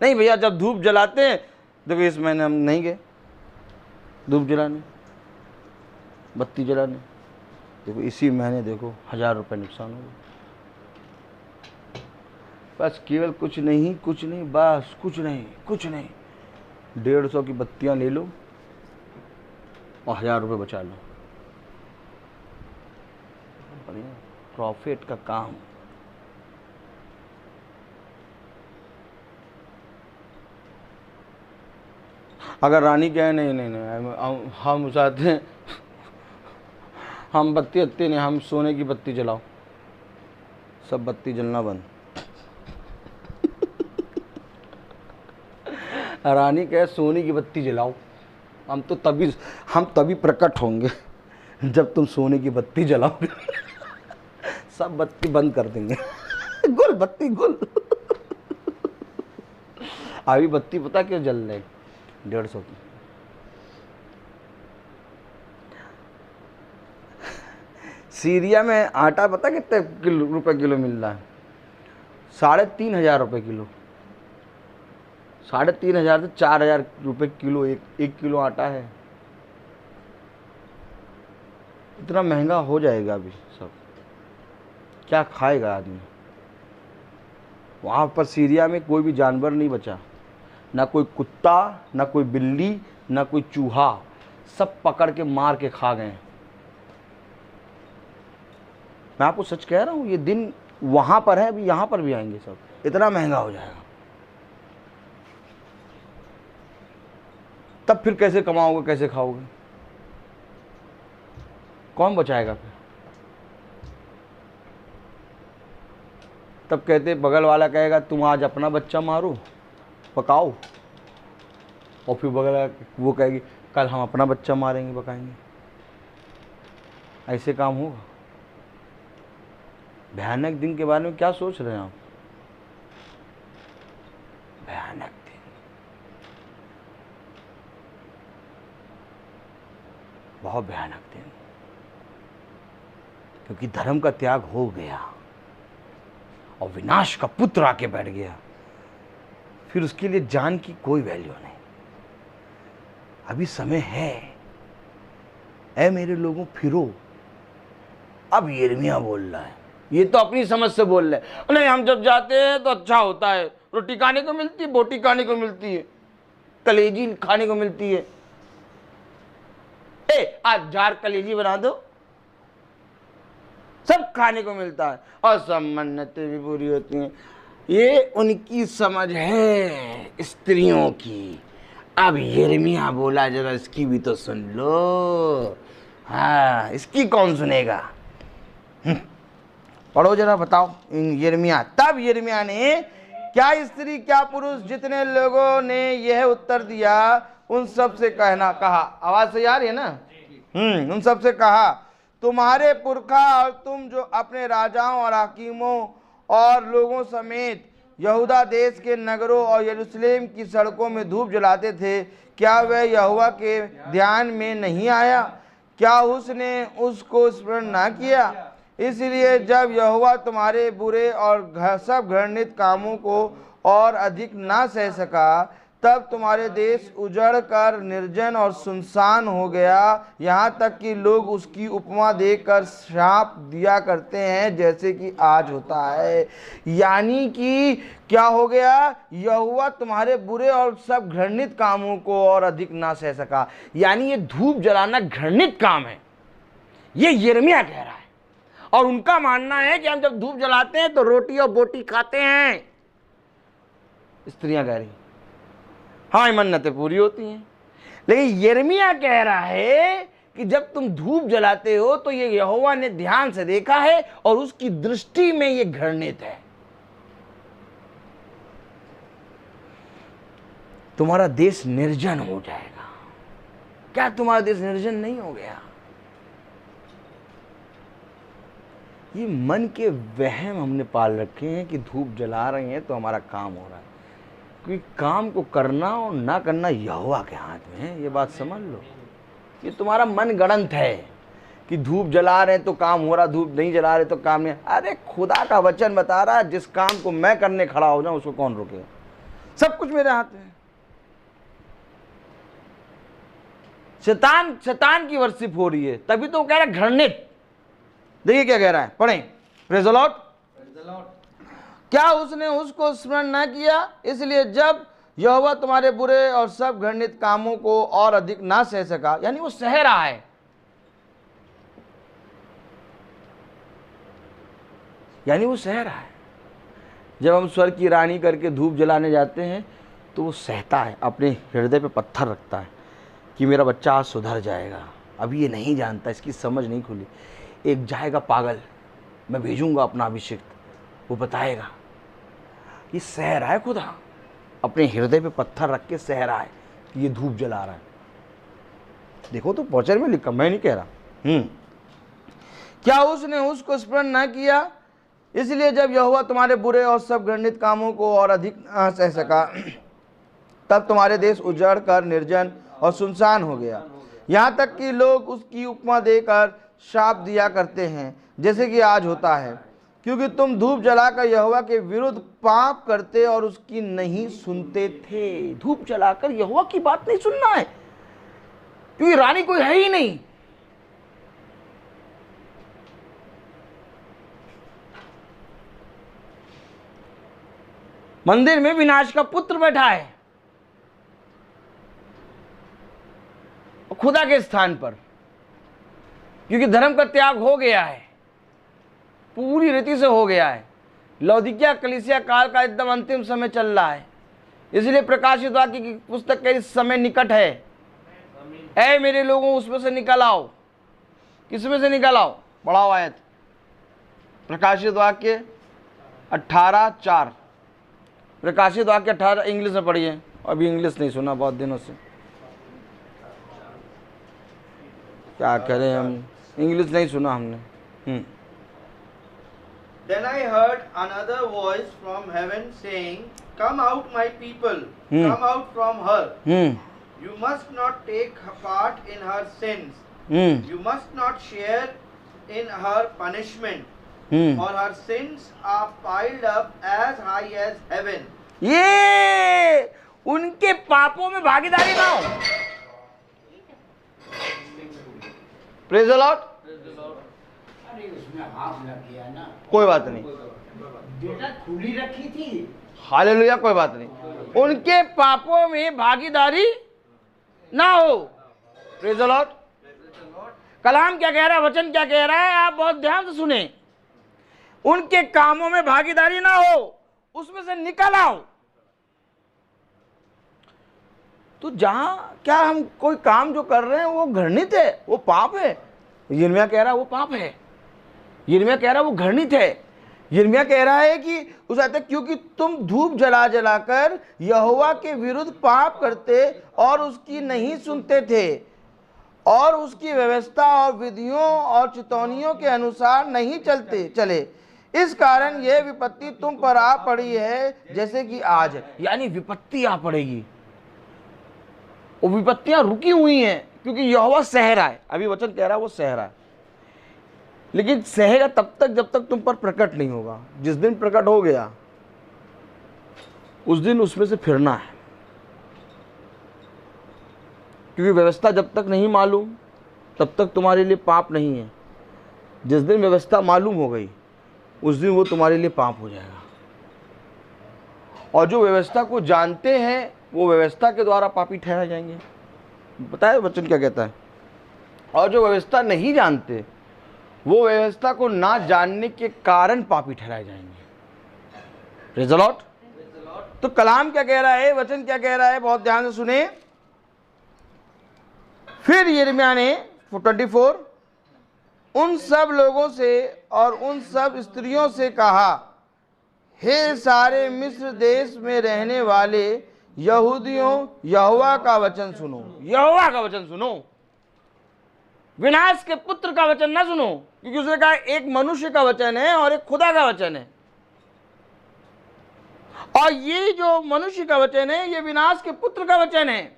नहीं। भैया जब धूप जलाते हैं, देखो इस महीने हम नहीं गए धूप जलाने, बत्ती जलाने, देखो इसी महीने देखो 1000 रुपये नुकसान हो गया। बस केवल कुछ नहीं बस कुछ नहीं 150 की बत्तियां ले लो और 1000 रुपये बचा लो। बढ़िया प्रॉफिट का काम। अगर रानी कहे नहीं हम चाहते हैं हम बत्ती नहीं, हम सोने की बत्ती जलाओ, सब बत्ती जलना बंद। रानी कहे सोने की बत्ती जलाओ, हम तभी प्रकट होंगे जब तुम सोने की बत्ती जलाओगे। सब बत्ती बंद कर देंगे। गुल बत्ती गुल। अभी बत्ती पता क्यों जल रही, 150 की। सीरिया में आटा पता कितने रुपए किलो मिल रहा है, 3500 रुपये किलो, 3500 से 4000 रुपये किलो एक किलो आटा है। इतना महंगा हो जाएगा अभी सब, क्या खाएगा आदमी। वहाँ पर सीरिया में कोई भी जानवर नहीं बचा, ना कोई कुत्ता, ना कोई बिल्ली, ना कोई चूहा, सब पकड़ के मार के खा गए। मैं आपको सच कह रहा हूँ, ये दिन वहाँ पर है, अभी यहाँ पर भी आएंगे सब। इतना महंगा हो जाएगा। तब फिर कैसे कमाओगे, कैसे खाओगे, कौन बचाएगा फिर। तब कहते, बगल वाला कहेगा तुम आज अपना बच्चा मारो पकाओ, और फिर बगल वो कहेगी कल हम अपना बच्चा मारेंगे पकाएंगे। ऐसे काम होगा। भयानक दिन के बारे में क्या सोच रहे हैं आप। भयानक दिन, बहुत भयानक दिन, क्योंकि धर्म का त्याग हो गया और विनाश का पुत्र आके बैठ गया। फिर उसके लिए जान की कोई वैल्यू नहीं। अभी समय है, ऐ मेरे लोगों फिरो। अब यिर्मयाह बोल रहा है, ये तो अपनी समझ से बोल रहे हैं। नहीं, हम जब जाते हैं तो अच्छा होता है, रोटी खाने को मिलती है, बोटी खाने को मिलती है, कलेजी खाने को मिलती है। आज जार कलेजी बना दो, सब खाने को मिलता है और सब मन्नतें भी पूरी होती हैं। ये उनकी समझ है स्त्रियों की। अब यिर्मयाह बोला, जरा इसकी भी तो सुन लो। हाँ, इसकी कौन सुनेगा। पढ़ो जरा, बताओ यिर्मयाह। तब यिर्मयाह ने क्या स्त्री क्या पुरुष, जितने लोगों ने यह उत्तर दिया उन सब से कहा। आवाज से आ रही है ना। उन सब से कहा, तुम्हारे पुरखा और तुम जो अपने राजाओं और हाकिमों और लोगों समेत यहूदा देश के नगरों और यरूशलेम की सड़कों में धूप जलाते थे, क्या वह यहोवा के ध्यान में नहीं आया? क्या उसने उसको स्मरण ना किया? इसलिए जब यहोवा तुम्हारे बुरे और सब घृणित कामों को और अधिक ना सह सका, तब तुम्हारे देश उजड़ कर निर्जन और सुनसान हो गया, यहाँ तक कि लोग उसकी उपमा देकर श्राप दिया करते हैं जैसे कि आज होता है। यानी कि क्या हो गया, यहोवा तुम्हारे बुरे और सब घृणित कामों को और अधिक ना सह सका। यानी ये धूप जलाना घृणित काम है, ये यिर्मयाह कह रहा है। और उनका मानना है कि हम जब धूप जलाते हैं तो रोटी और बोटी खाते हैं। स्त्रियां कह रही हाँ मन्नतें पूरी होती हैं, लेकिन यिर्मयाह कह रहा है कि जब तुम धूप जलाते हो तो ये यहोवा ने ध्यान से देखा है और उसकी दृष्टि में ये घृणित है। तुम्हारा देश निर्जन हो जाएगा। क्या तुम्हारा देश निर्जन नहीं हो गया? ये मन के वहम हमने पाल रखे हैं कि धूप जला रहे हैं तो हमारा काम हो रहा है, क्योंकि काम को करना और ना करना यहोवा के हाथ में है। ये बात समझ लो। ये तुम्हारा मन गढ़ंत है कि धूप जला रहे हैं तो काम हो रहा, धूप नहीं जला रहे तो काम नहीं। अरे खुदा का वचन बता रहा है जिस काम को मैं करने खड़ा हो जाऊं उसको कौन रोकेगा? सब कुछ मेरे हाथ में है। शैतान की वर्शिप हो रही है, तभी तो वो कह रहा है घृणित। देखिए क्या कह रहा है, पढ़ें। Praise the Lord. क्या उसने उसको स्मरण न किया, इसलिए जब यहोवा तुम्हारे बुरे और सब घृणित कामों को और अधिक ना सह सका। यानी वो सह रहा है। यानी वो सह रहा है। जब हम स्वर्ग की रानी करके धूप जलाने जाते हैं तो वो सहता है, अपने हृदय पे पत्थर रखता है कि मेरा बच्चा आज सुधर जाएगा। अभी ये नहीं जानता, इसकी समझ नहीं खुली। एक जाएगा पागल, मैं भेजूंगा अपना अभिषेक, वो बताएगा। ये सह रहा है, खुदा अपने हृदय पे पत्थर रख के सह रहा है कि ये धूप जला रहा है। देखो तो वचन में लिखा, मैं नहीं कह रहा। क्या उसने उसको स्मरण न किया, इसलिए जब यहोवा तुम्हारे बुरे और सब घृणित कामों को और अधिक न सह सका, तब तुम्हारे देश उजड़ कर निर्जन और सुनसान हो गया, यहाँ तक कि लोग उसकी उपमा देकर श्राप दिया करते हैं जैसे कि आज होता है, क्योंकि तुम धूप जलाकर यहोवा के विरुद्ध पाप करते और उसकी नहीं सुनते थे। धूप जलाकर यहोवा की बात नहीं सुनना है, क्योंकि रानी कोई है ही नहीं। मंदिर में विनाश का पुत्र बैठा है खुदा के स्थान पर, क्योंकि धर्म का त्याग हो गया है, पूरी रीति से हो गया है। लौदीकिया कलीसिया काल का एकदम अंतिम समय चल रहा है, इसलिए प्रकाशित वाक्य की पुस्तक का इस समय निकट है। ऐ मेरे लोगों, उसमें से निकल आओ। किसमें से निकल आओ? बढ़ाओ आयत, प्रकाशित वाक्य 18:4। प्रकाशित वाक्य 18 इंग्लिश में पढ़िए। अभी इंग्लिश नहीं सुना बहुत दिनों से, क्या करें हम, इंग्लिश नहीं सुना हमने। Then I heard another voice from heaven saying, "Come out, my people, come out from her. You must not take part in her sins. You must not share in her punishment. For her sins are piled up as high as heaven." ये उनके पापों में भागीदारी ना हो। Praise the Lord. कोई बात नहीं, खुली रखी थी। हालेलुया, कोई बात नहीं। उनके पापों में भागीदारी ना हो। Praise the Lord. कलाम क्या कह रहा है, वचन क्या कह रहा है, आप बहुत ध्यान से सुने। उनके कामों में भागीदारी ना हो, उसमें से निकल आओ। तो जहां क्या हम कोई काम जो कर रहे हैं वो घृणित है, वो पाप है। यिर्मयाह कह रहा है वो पाप है। यिर्मयाह कह रहा है वो घृणित है। यिर्मयाह कह रहा है कि उस कहते क्योंकि तुम धूप जला जलाकर यहोवा के विरुद्ध पाप करते और उसकी नहीं सुनते थे और उसकी व्यवस्था और विधियों और चितौनियों के अनुसार नहीं चले, इस कारण यह विपत्ति तुम पर आ पड़ी है जैसे कि आज है। यानी विपत्ति आ पड़ेगी। वो विपत्तियां रुकी हुई हैं क्योंकि यहोवा सह रहा है। अभी वचन कह रहा है वो सह रहा है, लेकिन सहेगा तब तक जब तक तुम पर प्रकट नहीं होगा। जिस दिन प्रकट हो गया उस दिन उसमें से फिरना है। क्योंकि व्यवस्था जब तक नहीं मालूम तब तक तुम्हारे लिए पाप नहीं है। जिस दिन व्यवस्था मालूम हो गई उस दिन वो तुम्हारे लिए पाप हो जाएगा। और जो व्यवस्था को जानते हैं वो व्यवस्था के द्वारा पापी ठहराए जाएंगे। बताए वचन क्या कहता है? और जो व्यवस्था नहीं जानते वो व्यवस्था को ना जानने के कारण पापी ठहराए जाएंगे। Praise the Lord. तो कलाम क्या कह रहा है, वचन क्या कह रहा है, बहुत ध्यान से सुने। फिर यिर्मयाह ने 24 उन सब लोगों से और उन सब स्त्रियों से कहा, हे सारे मिस्र देश में रहने वाले यहूदियों, यहोवा का वचन सुनो। यहोवा का वचन सुनो, विनाश के पुत्र का वचन ना सुनो, क्योंकि उसने कहा एक मनुष्य का वचन है और एक खुदा का वचन है। और ये जो मनुष्य का वचन है ये विनाश के पुत्र का वचन है।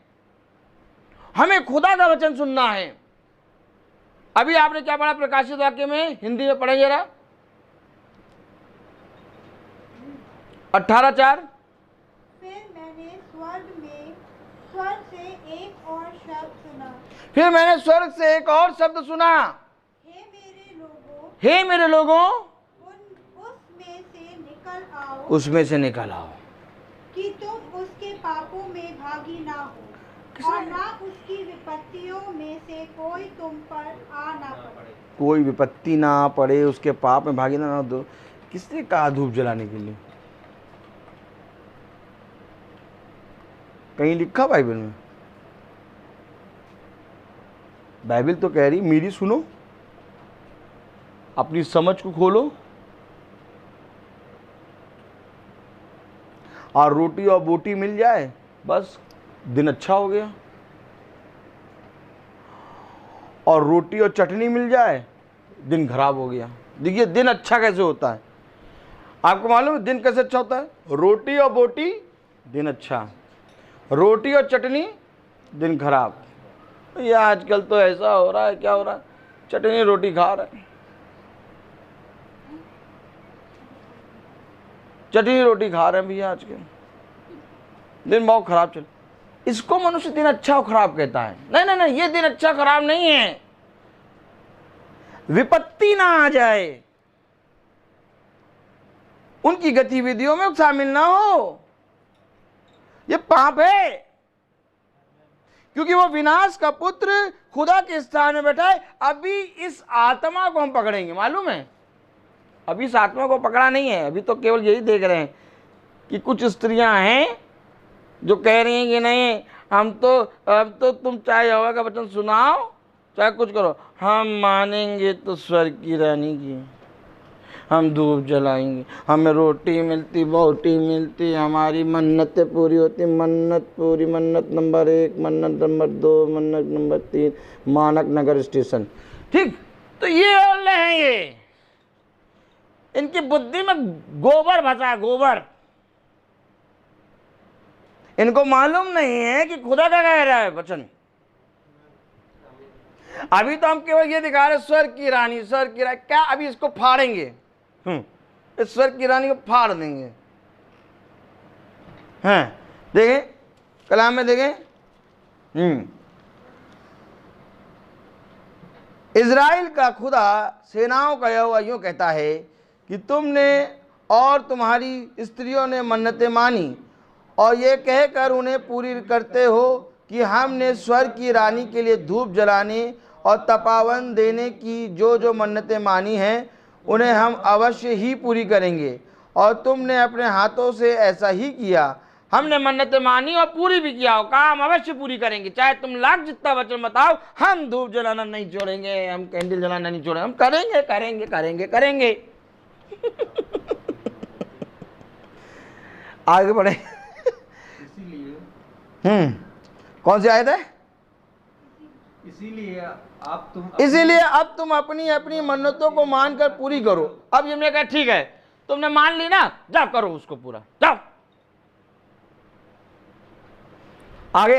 हमें खुदा का वचन सुनना है। अभी आपने क्या पढ़ा प्रकाशित वाक्य में? हिंदी में पढ़े जरा। 18:4। फिर मैंने स्वर्ग से एक और शब्द सुना। फिर मैंने स्वर्ग से एक और शब्द सुना, हे मेरे लोगों उसमें से निकल आओ, उसमें से निकल आओ, कि तुम उसके पापों में भागी ना हो और ना उसकी विपत्तियों में से कोई तुम पर आ ना पड़े। कोई विपत्ति ना पड़े, उसके पाप में भागी ना दो। किसने कहा धूप जलाने के लिए? कहीं लिखा बाइबल में? बाइबल तो कह रही मेरी सुनो, अपनी समझ को खोलो और रोटी और बोटी मिल जाए बस दिन अच्छा हो गया। और रोटी और चटनी मिल जाए दिन खराब हो गया। देखिए दिन अच्छा कैसे होता है, आपको मालूम है दिन कैसे अच्छा होता है? रोटी और बोटी दिन अच्छा, रोटी और चटनी दिन खराब। ये आजकल तो ऐसा हो रहा है, क्या हो रहा है, चटनी रोटी खा रहे हैं, चटनी रोटी खा रहे हैं भैया। आजकल दिन बहुत खराब चल। इसको मनुष्य दिन अच्छा और खराब कहता है। नहीं नहीं नहीं, ये दिन अच्छा खराब नहीं है। विपत्ति ना आ जाए, उनकी गतिविधियों में शामिल ना हो, ये पाप है। क्योंकि वो विनाश का पुत्र खुदा के स्थान में बैठा है। अभी इस आत्मा को हम पकड़ेंगे, मालूम है? अभी इस आत्मा को पकड़ा नहीं है। अभी तो केवल यही देख रहे हैं कि कुछ स्त्रियां हैं जो कह रही हैं कि नहीं अब तो तुम चाहे यहोवा का वचन सुनाओ चाहे कुछ करो, हम मानेंगे तो स्वर्ग की रानी की, हम धूप जलाएंगे, हमें रोटी मिलती, बोटी मिलती, हमारी मन्नतें पूरी होती। मन्नत पूरी, मन्नत नंबर 1, मन्नत नंबर 2, मन्नत नंबर 3, मानक नगर स्टेशन। ठीक, तो ये बोल रहे हैं, ये इनकी बुद्धि में गोबर भसा है, गोबर। इनको मालूम नहीं है कि खुदा का कह रहा है वचन। अभी तो हम केवल ये दिखा रहे स्वर्ग की रानी, स्वर्ग की रानी क्या? अभी इसको फाड़ेंगे, इस स्वर्ग की रानी को फाड़ देंगे। हैं, देखें कलाम में देखें, इज़राइल का खुदा सेनाओं का यहोवा यूं कहता है कि तुमने और तुम्हारी स्त्रियों ने मन्नतें मानी और ये कहकर उन्हें पूरी करते हो कि हमने स्वर्ग की रानी के लिए धूप जलाने और तपावन देने की जो जो मन्नतें मानी हैं उन्हें हम अवश्य ही पूरी करेंगे। और तुमने अपने हाथों से ऐसा ही किया। हमने मन्नतें मानी और पूरी भी किया, काम अवश्य पूरी करेंगे। चाहे तुम लाख जितना वचन बताओ, हम धूप जलाना नहीं छोड़ेंगे, हम कैंडल जलाना नहीं छोड़ेंगे, हम करेंगे करेंगे करेंगे करेंगे। आगे बढ़े। कौन सी आयत है? इसीलिए अब तुम अपनी अपनी मन्नतों को मानकर पूरी करो। अब ये कहा ठीक है तुमने मान ली ना, जाओ करो उसको पूरा, जाओ। आगे,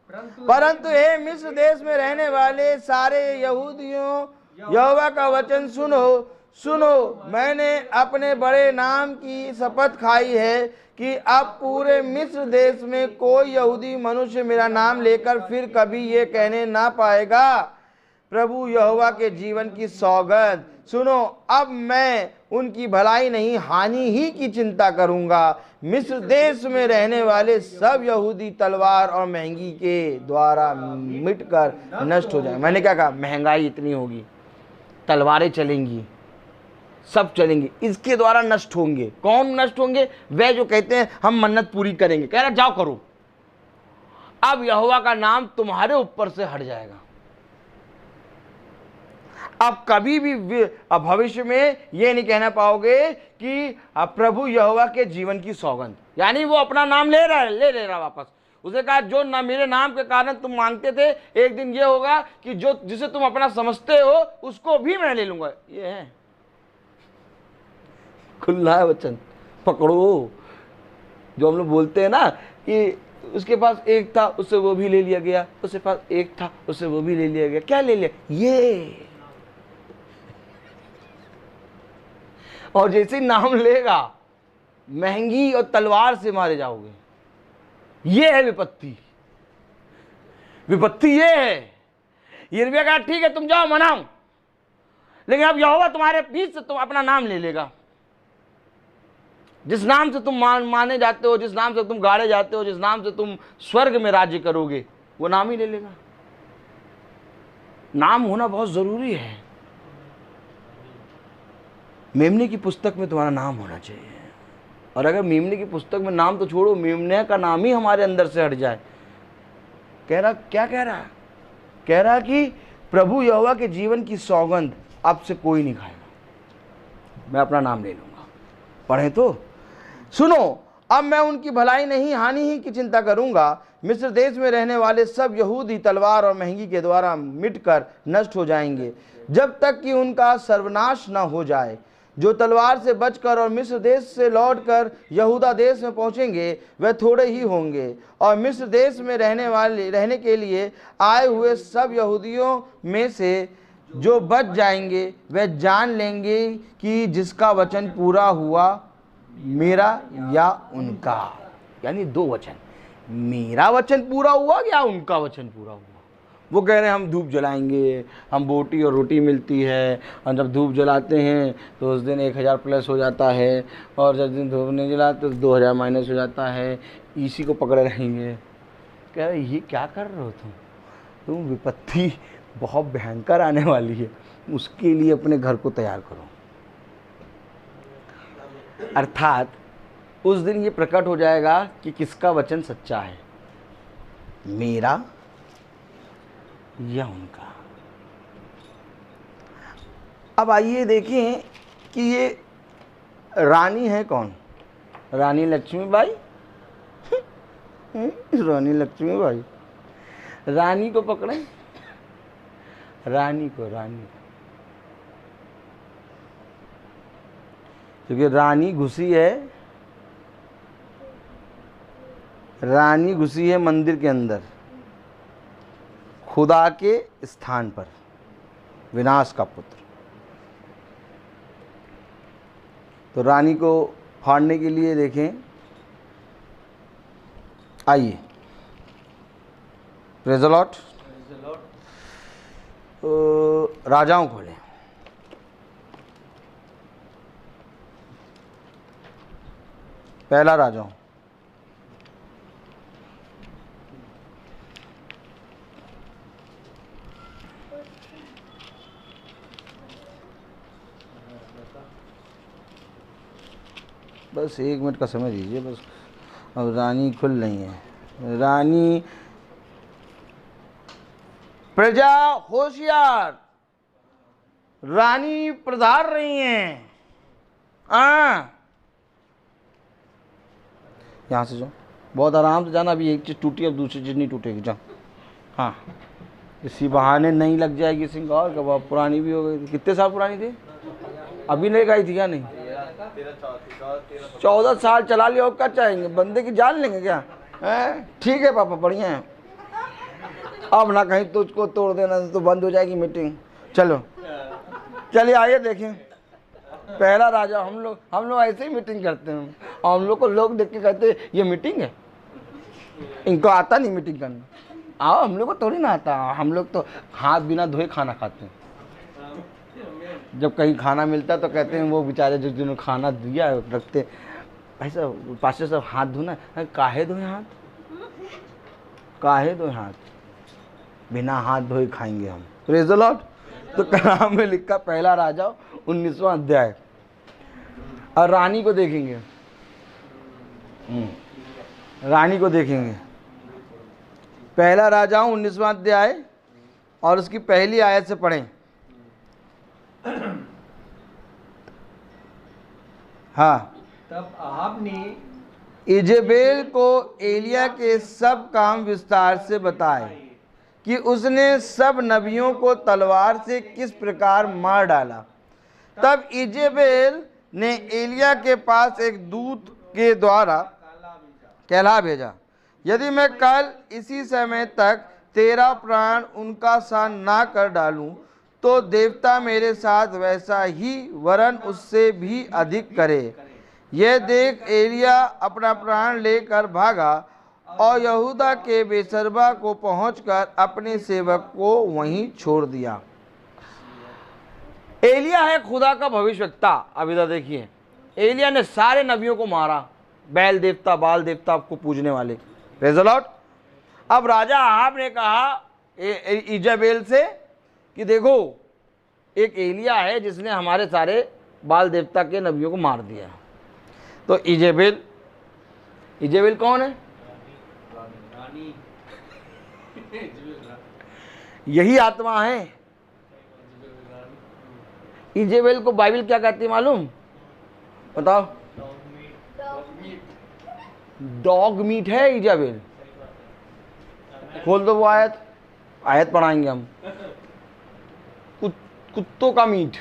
परंतु हे मिस्र देश में रहने वाले सारे यहूदियों, यहोवा का वचन सुनो सुनो। मैंने अपने बड़े नाम की शपथ खाई है कि अब पूरे मिस्र देश में कोई यहूदी मनुष्य मेरा नाम लेकर फिर कभी ये कहने ना पाएगा, प्रभु यहोवा के जीवन की सौगंध। सुनो, अब मैं उनकी भलाई नहीं हानि ही की चिंता करूंगा। मिस्र देश में रहने वाले सब यहूदी तलवार और महंगी के द्वारा मिटकर नष्ट हो जाए। मैंने क्या कहा? महंगाई इतनी होगी, तलवारें चलेंगी, सब चलेंगे, इसके द्वारा नष्ट होंगे। कौन नष्ट होंगे? वे जो कहते हैं हम मन्नत पूरी करेंगे। कह रहा जाओ करो, अब यहोवा का नाम तुम्हारे ऊपर से हट जाएगा। अब कभी भी भविष्य में ये नहीं कहना पाओगे कि प्रभु यहोवा के जीवन की सौगंध, यानी वो अपना नाम ले रहा वापस। उसने कहा जो ना मेरे नाम के कारण तुम मांगते थे, एक दिन ये होगा कि जो जिसे तुम अपना समझते हो उसको भी मैं ले लूंगा। ये है खुला है वचन, पकड़ो। जो हम लोग बोलते हैं ना कि उसके पास एक था, उससे वो भी ले लिया गया, उसके पास एक था, उससे वो भी ले लिया गया। क्या ले लिया? ये। और जैसे नाम लेगा महंगी और तलवार से मारे जाओगे। ये है विपत्ति। विपत्ति ये है। यिर्मयाह कहा ठीक है तुम जाओ मनाओ, लेकिन अब यहोवा तुम्हारे बीच से तुम अपना नाम ले लेगा। जिस नाम से तुम माने जाते हो, जिस नाम से तुम गाड़े जाते हो, जिस नाम से तुम स्वर्ग में राज्य करोगे, वो नाम ही ले लेगा। नाम होना बहुत जरूरी है। मेमने की पुस्तक में तुम्हारा नाम होना चाहिए। और अगर मेमने की पुस्तक में नाम तो छोड़ो, मेमने का नाम ही हमारे अंदर से हट जाए। कह रहा क्या कह रहा? कह रहा कि प्रभु यहोवा के जीवन की सौगंध अब से कोई नहीं खाएगा, मैं अपना नाम ले लूंगा। पढ़े तो सुनो, अब मैं उनकी भलाई नहीं हानि ही की चिंता करूंगा। मिस्र देश में रहने वाले सब यहूदी तलवार और महंगी के द्वारा मिटकर नष्ट हो जाएंगे, जब तक कि उनका सर्वनाश न हो जाए। जो तलवार से बचकर और मिस्र देश से लौटकर यहूदा देश में पहुंचेंगे वे थोड़े ही होंगे, और मिस्र देश में रहने के लिए आए हुए सब यहूदियों में से जो बच जाएंगे वे जान लेंगे कि जिसका वचन पूरा हुआ, मेरा या उनका। यानी दो वचन, मेरा वचन पूरा हुआ या उनका वचन पूरा हुआ। वो कह रहे हैं हम धूप जलाएंगे, हम बोटी और रोटी मिलती है, और जब धूप जलाते हैं तो उस दिन 1000 प्लस हो जाता है, और जब दिन धूप नहीं जलाते तो 2000 माइनस हो जाता है। इसी को पकड़े रहेंगे। कह रहे ये क्या कर रहे हो तुम विपत्ति बहुत भयंकर आने वाली है, उसके लिए अपने घर को तैयार करो। अर्थात उस दिन ये प्रकट हो जाएगा कि किसका वचन सच्चा है, मेरा या उनका। अब आइए देखें कि ये रानी है कौन? रानी लक्ष्मीबाई। रानी लक्ष्मीबाई। रानी को पकड़े, रानी क्योंकि रानी घुसी है, रानी घुसी है मंदिर के अंदर, खुदा के स्थान पर, विनाश का पुत्र। तो रानी को फाड़ने के लिए देखें, आइए प्रेज़ द लॉर्ड। राजाओं खोलें। पहला राजाओं, बस 1 मिनट का समय दीजिए बस। अब रानी खुल रही है। रानी, प्रजा होशियार, रानी प्रधार रही हैं। यहाँ से जाओ, बहुत आराम से जाना। अभी एक चीज़ टूटी, अब दूसरी चीज़ नहीं टूटेगी। जाओ। हाँ, इसी बहाने नहीं लग जाएगी सिंगार का। बहुत पुरानी भी हो गई थी। कितने साल पुरानी थी? अभी नहीं लगाई थी क्या? नहीं, 14 साल चला लिया। और क्या चाहेंगे? बंदे की जान लेंगे क्या? ठीक है पापा, बढ़िया है। अब ना कहीं तो उसको तोड़ देना, तो बंद हो जाएगी मीटिंग। चलो चलिए आइए देखें। पहला राजा। हम लोग ऐसे ही मीटिंग करते हैं, और हम लोग को लोग देख के कहते हैं ये मीटिंग है, इनको आता नहीं मीटिंग करना। आओ, हम लोग को थोड़ी ना आता, हम लोग तो हाथ बिना धोए खाना खाते हैं। जब कहीं खाना मिलता तो कहते हैं वो बेचारे जो जिन्होंने खाना दिया है रखते, ऐसा पास्टर साहब हाथ धोना, काहे धोए हाथ, काहे धोए हाथ, बिना हाथ धोए खाएंगे हम। Praise the Lord. तो कलाम में लिखा पहला राजा 19वां अध्याय, और रानी को देखेंगे, रानी को देखेंगे। पहला राजा 19वां अध्याय और उसकी पहली आयत से पढ़ें। हाँ, तब अहाब ने इजेबेल को एलिया के सब काम विस्तार से बताए कि उसने सब नबियों को तलवार से किस प्रकार मार डाला। तब इजेबेल ने एलिया के पास एक दूत के द्वारा कहला भेजा, यदि मैं कल इसी समय तक तेरा प्राण उनका सा ना कर डालूं, तो देवता मेरे साथ वैसा ही वरन उससे भी अधिक करे। यह देख एलिया अपना प्राण लेकर भागा और यहूदा के बेसरबा को पहुंचकर अपने सेवक को वहीं छोड़ दिया। एलिया है खुदा का भविष्यवक्ता। अब इधर देखिए, एलिया ने सारे नबियों को मारा, बैल देवता बाल देवता को पूजने वाले। Praise the Lord. अब राजा अहाब ने कहा इजेबेल से कि देखो, एक एलिया है जिसने हमारे सारे बाल देवता के नबियों को मार दिया। तो इजेबेल कौन है? यही आत्मा है। इजेबेल को बाइबल क्या कहती है मालूम? बताओ। डॉग मीट है इजेबेल। खोल दो वो आयत, आयत पढ़ाएंगे हम। कुत्तों का मीट।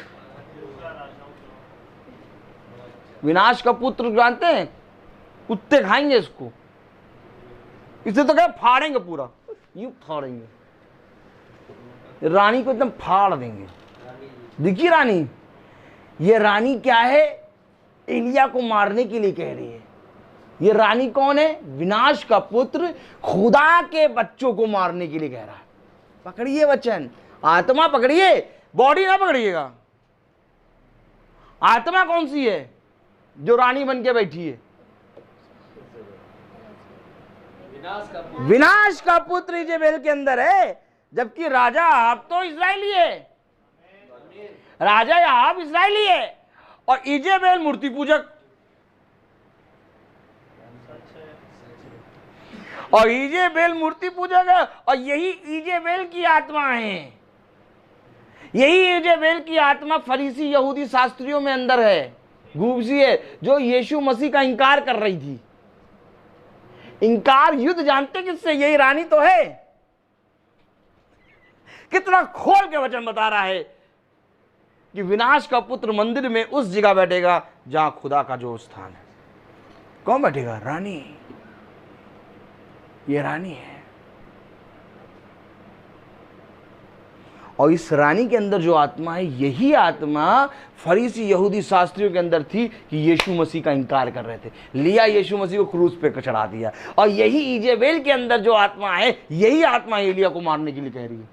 विनाश का पुत्र जानते हैं, कुत्ते खाएंगे इसको। इसे तो क्या फाड़ेंगे, पूरा यूं फाड़ेंगे, रानी को एकदम फाड़ देंगे। देखिए रानी, ये रानी क्या है? एलिया को मारने के लिए कह रही है। ये रानी कौन है? विनाश का पुत्र खुदा के बच्चों को मारने के लिए कह रहा है। पकड़िए वचन, आत्मा पकड़िए, बॉडी ना पकड़िएगा। आत्मा कौन सी है जो रानी बन के बैठी है? विनाश का पुत्र इजेबेल के अंदर है, जबकि राजा अहाब तो इस्राएली है। राजा अहाब इस्राएली है और इजेबेल मूर्ति पूजक। और इजेबेल मूर्ति पूजक है, और यही इजेबेल की आत्मा है। यही इजेबेल की आत्मा फरीसी यहूदी शास्त्रियों में अंदर है, घूसी है, जो यीशु मसीह का इंकार कर रही थी। इंकार युद्ध जानते किससे? यही रानी तो है। कितना खोल के वचन बता रहा है कि विनाश का पुत्र मंदिर में उस जगह बैठेगा जहां खुदा का जो स्थान है। कौन बैठेगा? रानी। ये रानी है। और इस रानी के अंदर जो आत्मा है, यही आत्मा फरीसी यहूदी शास्त्रियों के अंदर थी कि यीशु मसीह का इंकार कर रहे थे। लिया यीशु मसीह को क्रूस पे चढ़ा दिया। और यही इजेबेल के अंदर जो आत्मा है, यही आत्मा एलिया को मारने के लिए कह रही है।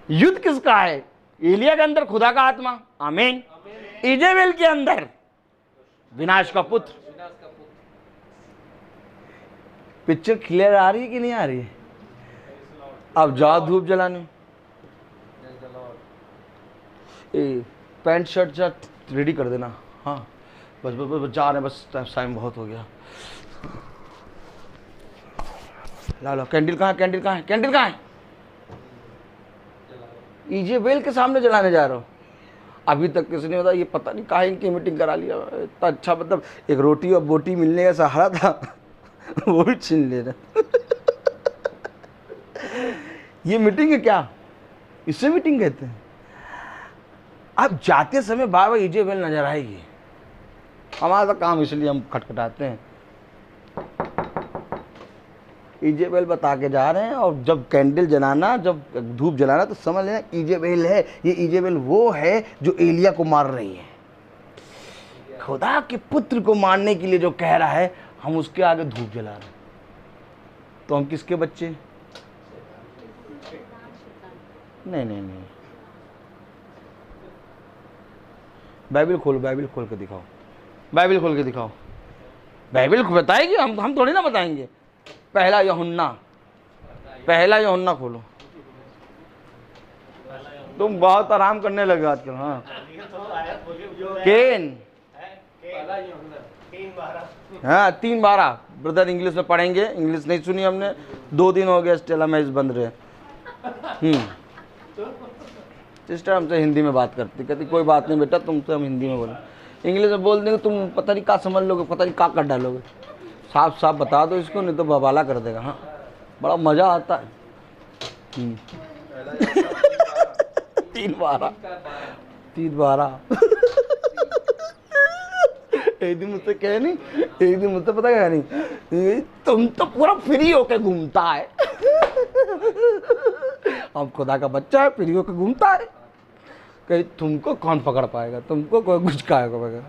युद्ध किसका है? एलिया के अंदर खुदा का आत्मा, आमीन। इजेबेल के अंदर विनाश का पुत्र। पिक्चर क्लियर आ रही है कि नहीं आ रही है? अब जाओ धूप जलाने। पैंट शर्ट रेडी कर देना। हाँ, बस बस बस जा रहे हैं, बस टाइम बहुत हो गया। ला लो, कैंडल कहाँ है? कैंडल कहाँ है? कैंडल कहाँ है? इजेबेल के सामने जलाने जा रहा हूँ। अभी तक किसी ने बताया, ये पता नहीं काहे इनकी मीटिंग करा लिया। इतना अच्छा, मतलब एक रोटी और बोटी मिलने का सहारा था वो भी छीन ले रहे। ये मीटिंग है क्या? इससे मीटिंग कहते हैं। अब जाते समय बाबा इजेबेल नजर आएगी। हमारा काम इसलिए हम खटखटाते हैं। इजेबेल बता के जा रहे हैं। और जब कैंडल जलाना, जब धूप जलाना, तो समझ लेना इजेबेल है। ये इजेबेल वो है जो एलिया को मार रही है। खुदा के पुत्र को मारने के लिए जो कह रहा है, हम उसके आगे धूप जला रहे हैं। तो हम किसके बच्चे? नहीं नहीं नहीं, बाइबल खोलो, बाइबल खोल के दिखाओ, बाइबल खोल के दिखाओ। बाइबल बताएगी, हम थोड़ी ना बताएंगे। पहला यूहन्ना खोलो। तुम बहुत आराम करने लगे आजकल। हाँ, केन, हाँ 3:12। ब्रदर इंग्लिश में पढ़ेंगे, इंग्लिश नहीं सुनी हमने, 2 दिन हो गया स्टेला मैच बंद रहे। सिस्टर हमसे हिंदी में बात करती, कहती कोई बात नहीं बेटा, तुमसे हम हिंदी में बोले। इंग्लिश में बोल देंगे तुम पता नहीं क्या समझ लोगे, पता नहीं क्या कर डालोगे। साफ साफ बता दो इसको, नहीं तो बवाला कर देगा। हाँ, बड़ा मजा आता है। 3:12 एक दिन मुझसे कहे नहीं, एक दिन मुझसे पता क्या नहीं, तुम तो पूरा फ्री होके घूमता है। अब खुदा का बच्चा है, फ्री होके घूमता है। कहीं तुमको कौन पकड़ पाएगा, तुमको कोई कुछ कहेगा।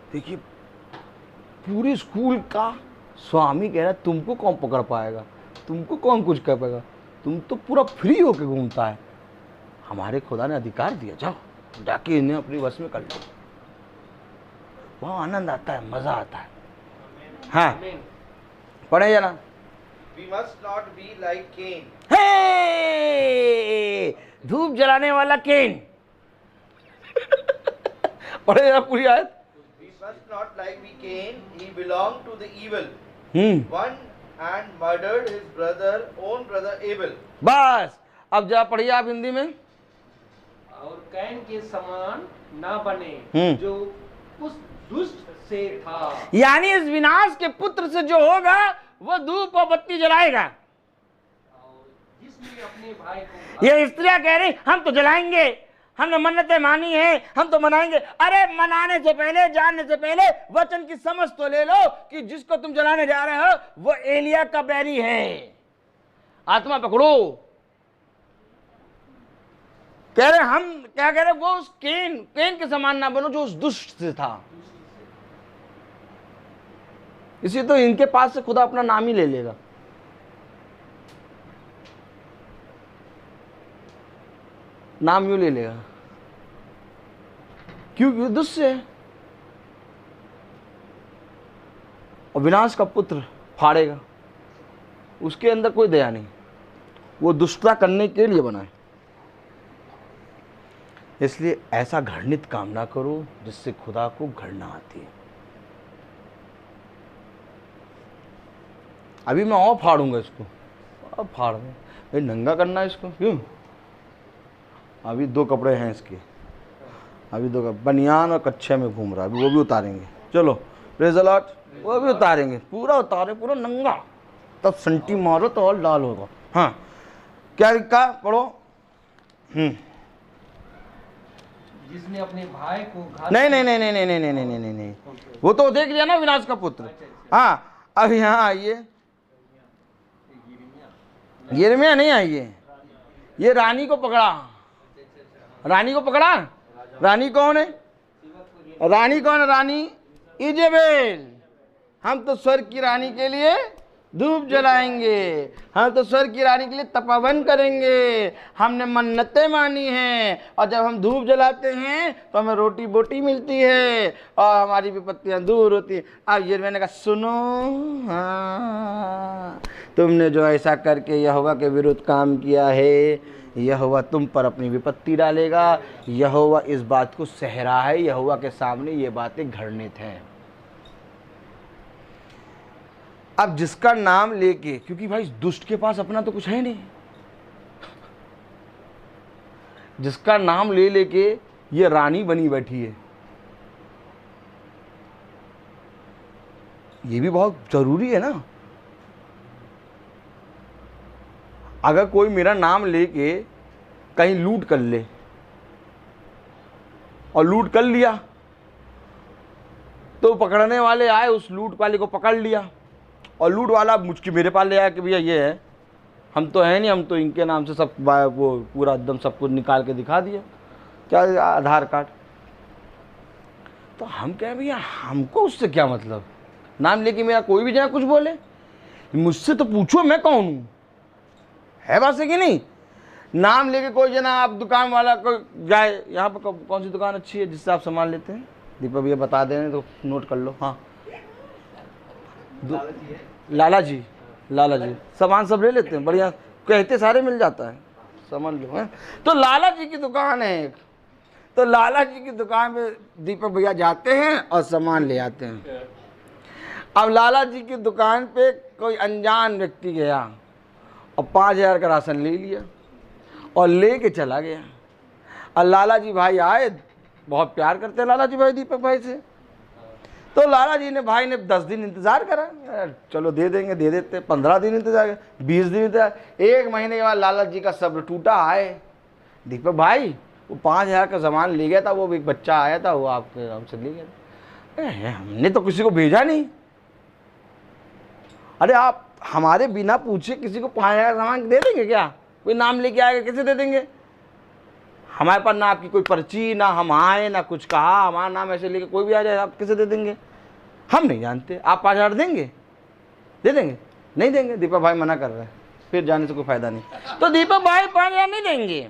देखिए पूरे स्कूल का स्वामी कह रहा है तुमको कौन पकड़ पाएगा, तुमको कौन कुछ कह पाएगा, तुम तो पूरा फ्री होके घूमता है। हमारे खुदा ने अधिकार दिया, जाओ जाके इन्हें अपनी वश में कर लो। वहाँ आनंद आता है, मजा आता है। हाँ पढ़े जरा। We must not be like Cain. हे, धूप जलाने वाला केन। पढ़े जरा पूरी आयत। We must not like be Cain. He belonged to the evil one and murdered his own brother Abel. बस अब जरा पढ़िए आप हिंदी में। और कैन के समान ना बने जो उस दुष्ट से था। यानी इस विनाश के पुत्र से जो होगा वो धूप और बत्ती जलाएगा। जिसने अपने भाई को, ये स्त्रियां कह रही हम तो जलाएंगे, हमने मन्नतें मानी है, हम तो मनाएंगे। अरे मनाने से पहले, जानने से पहले वचन की समझ तो ले लो कि जिसको तुम जलाने जा रहे हो वो एलिया का बैरी है। आत्मा पकड़ो। कह रहे हम क्या कह रहे, वो उस केन के समान ना बनो जो उस दुष्ट से था। इसी तो इनके पास से खुदा अपना नाम ही ले लेगा। नाम यूं ले लेगा, क्योंकि दुष्ट से है। और विनाश का पुत्र फाड़ेगा, उसके अंदर कोई दया नहीं, वो दुष्टता करने के लिए बना है। इसलिए ऐसा घृणित काम ना करो जिससे खुदा को घृणा आती है। अभी मैं और फाड़ूंगा इसको, अब फाड़ दूँ भाई, नंगा करना है इसको क्यों। अभी 2 कपड़े हैं इसके, अभी 2 बनियान और कच्छे में घूम रहा है, अभी वो भी उतारेंगे। चलो प्रेज़ द लॉर्ड, वो भी उतारेंगे, पूरा उतारे, पूरा नंगा, तब संटी मारो तो और लाल होगा। हाँ क्या लिखा, पढ़ो। जिसने अपने भाई को घात नहीं नहीं नहीं नहीं नहीं नहीं नहीं नहीं नहीं नहीं, वो तो देख लिया ना विनाश का पुत्र। हाँ अब यहाँ आइए, यिर्मयाह नहीं आइए, ये रानी को पकड़ा। रानी को पकड़ा, रानी कौन है, रानी कौन है, रानी इजेबेल। हम तो स्वर्ग की रानी के लिए धूप जलाएंगे, हम तो स्वर्ग की रानी के लिए तपोवन करेंगे, हमने मन्नतें मानी हैं, और जब हम धूप जलाते हैं तो हमें रोटी बोटी मिलती है और हमारी विपत्तियां दूर होती हैं। अब यिर्मयाह ने कहा सुनो, हाँ तुमने जो ऐसा करके यहोवा के विरुद्ध काम किया है, यहोवा तुम पर अपनी विपत्ति डालेगा। यहोवा इस बात को सह रहा है, यहोवा के सामने ये बातें घृणित हैं। अब जिसका नाम लेके, क्योंकि भाई दुष्ट के पास अपना तो कुछ है नहीं, जिसका नाम ले लेके ये रानी बनी बैठी है, ये भी बहुत जरूरी है ना। अगर कोई मेरा नाम लेके कहीं लूट कर ले और लूट कर लिया तो पकड़ने वाले आए, उस लूट वाले को पकड़ लिया और लूट वाला मुझके मेरे पास ले आया कि भैया ये है, हम तो हैं नहीं, हम तो इनके नाम से सब वो पूरा एकदम सब कुछ निकाल के दिखा दिया, क्या आधार कार्ड। तो हम कहें भैया हमको उससे क्या मतलब, नाम लेके मेरा कोई भी जना कुछ बोले, मुझसे तो पूछो मैं कौन हूँ, है बात है कि नहीं। नाम लेके कोई जना आप दुकान वाला को जाए, यहाँ पर कौन सी दुकान अच्छी है जिससे आप सामान लेते हैं, दीपक भैया बता दें तो नोट कर लो। हाँ लाला जी सामान सब ले लेते हैं, बढ़िया कहते सारे मिल जाता है, समझ लो है। तो लाला जी की दुकान है एक, तो लाला जी की दुकान में दीपक भैया जाते हैं और सामान ले आते हैं। अब लाला जी की दुकान पे कोई अनजान व्यक्ति गया और 5,000 का राशन ले लिया और ले के चला गया। और लाला जी भाई आए, बहुत प्यार करते हैं लाला जी भाई दीपक भाई से, तो लाला जी ने भाई ने 10 दिन इंतज़ार करा, चलो दे देंगे, दे देते। 15 दिन इंतज़ार, 20 दिन इंतज़ार, 1 महीने के बाद लाला जी का सब्र टूटा। आए दीपक भाई वो 5,000 का सामान ले गया था, वो एक बच्चा आया था वो आपके हमसे ले गया था, हमने तो किसी को भेजा नहीं। अरे आप हमारे बिना पूछे किसी को 5,000 का सामान दे देंगे क्या? कोई नाम लेके आएगा कैसे दे देंगे? हमारे पास ना आपकी कोई पर्ची, ना हम आए, ना कुछ कहा, हमारा नाम ऐसे लेके कोई भी आ जाए आप कैसे दे देंगे? हम नहीं जानते। आप 5,000 देंगे? दे देंगे? नहीं देंगे। दीपक भाई मना कर रहे हैं, फिर जाने से कोई फायदा नहीं। तो दीपक भाई 5,000 नहीं देंगे,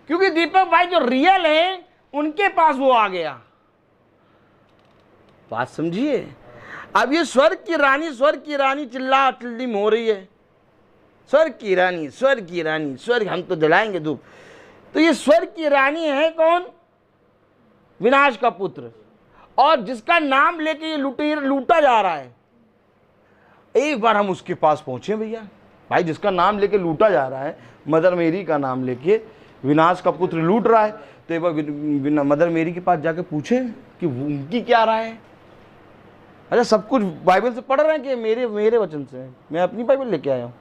क्योंकि दीपक भाई जो रियल है उनके पास वो आ गया। बात समझिए। अब ये स्वर्ग की रानी चिल्ला चिल्ली हो रही है, स्वर्ग की रानी, स्वर्ग की रानी, स्वर्ग हम तो दिलाएंगे धूप। तो ये स्वर्ग की रानी है कौन? विनाश का पुत्र, और जिसका नाम लेके ये लूटा जा रहा है। एक बार हम उसके पास पहुंचे भैया, भाई जिसका नाम लेके लूटा जा रहा है, मदर मेरी का नाम लेके विनाश का पुत्र लूट रहा है, तो एक बार मदर मेरी के पास जाके पूछे कि उनकी क्या राय है। अच्छा सब कुछ बाइबल से पढ़ रहे हैं कि मेरे वचन से? मैं अपनी बाइबल लेके आया हूँ।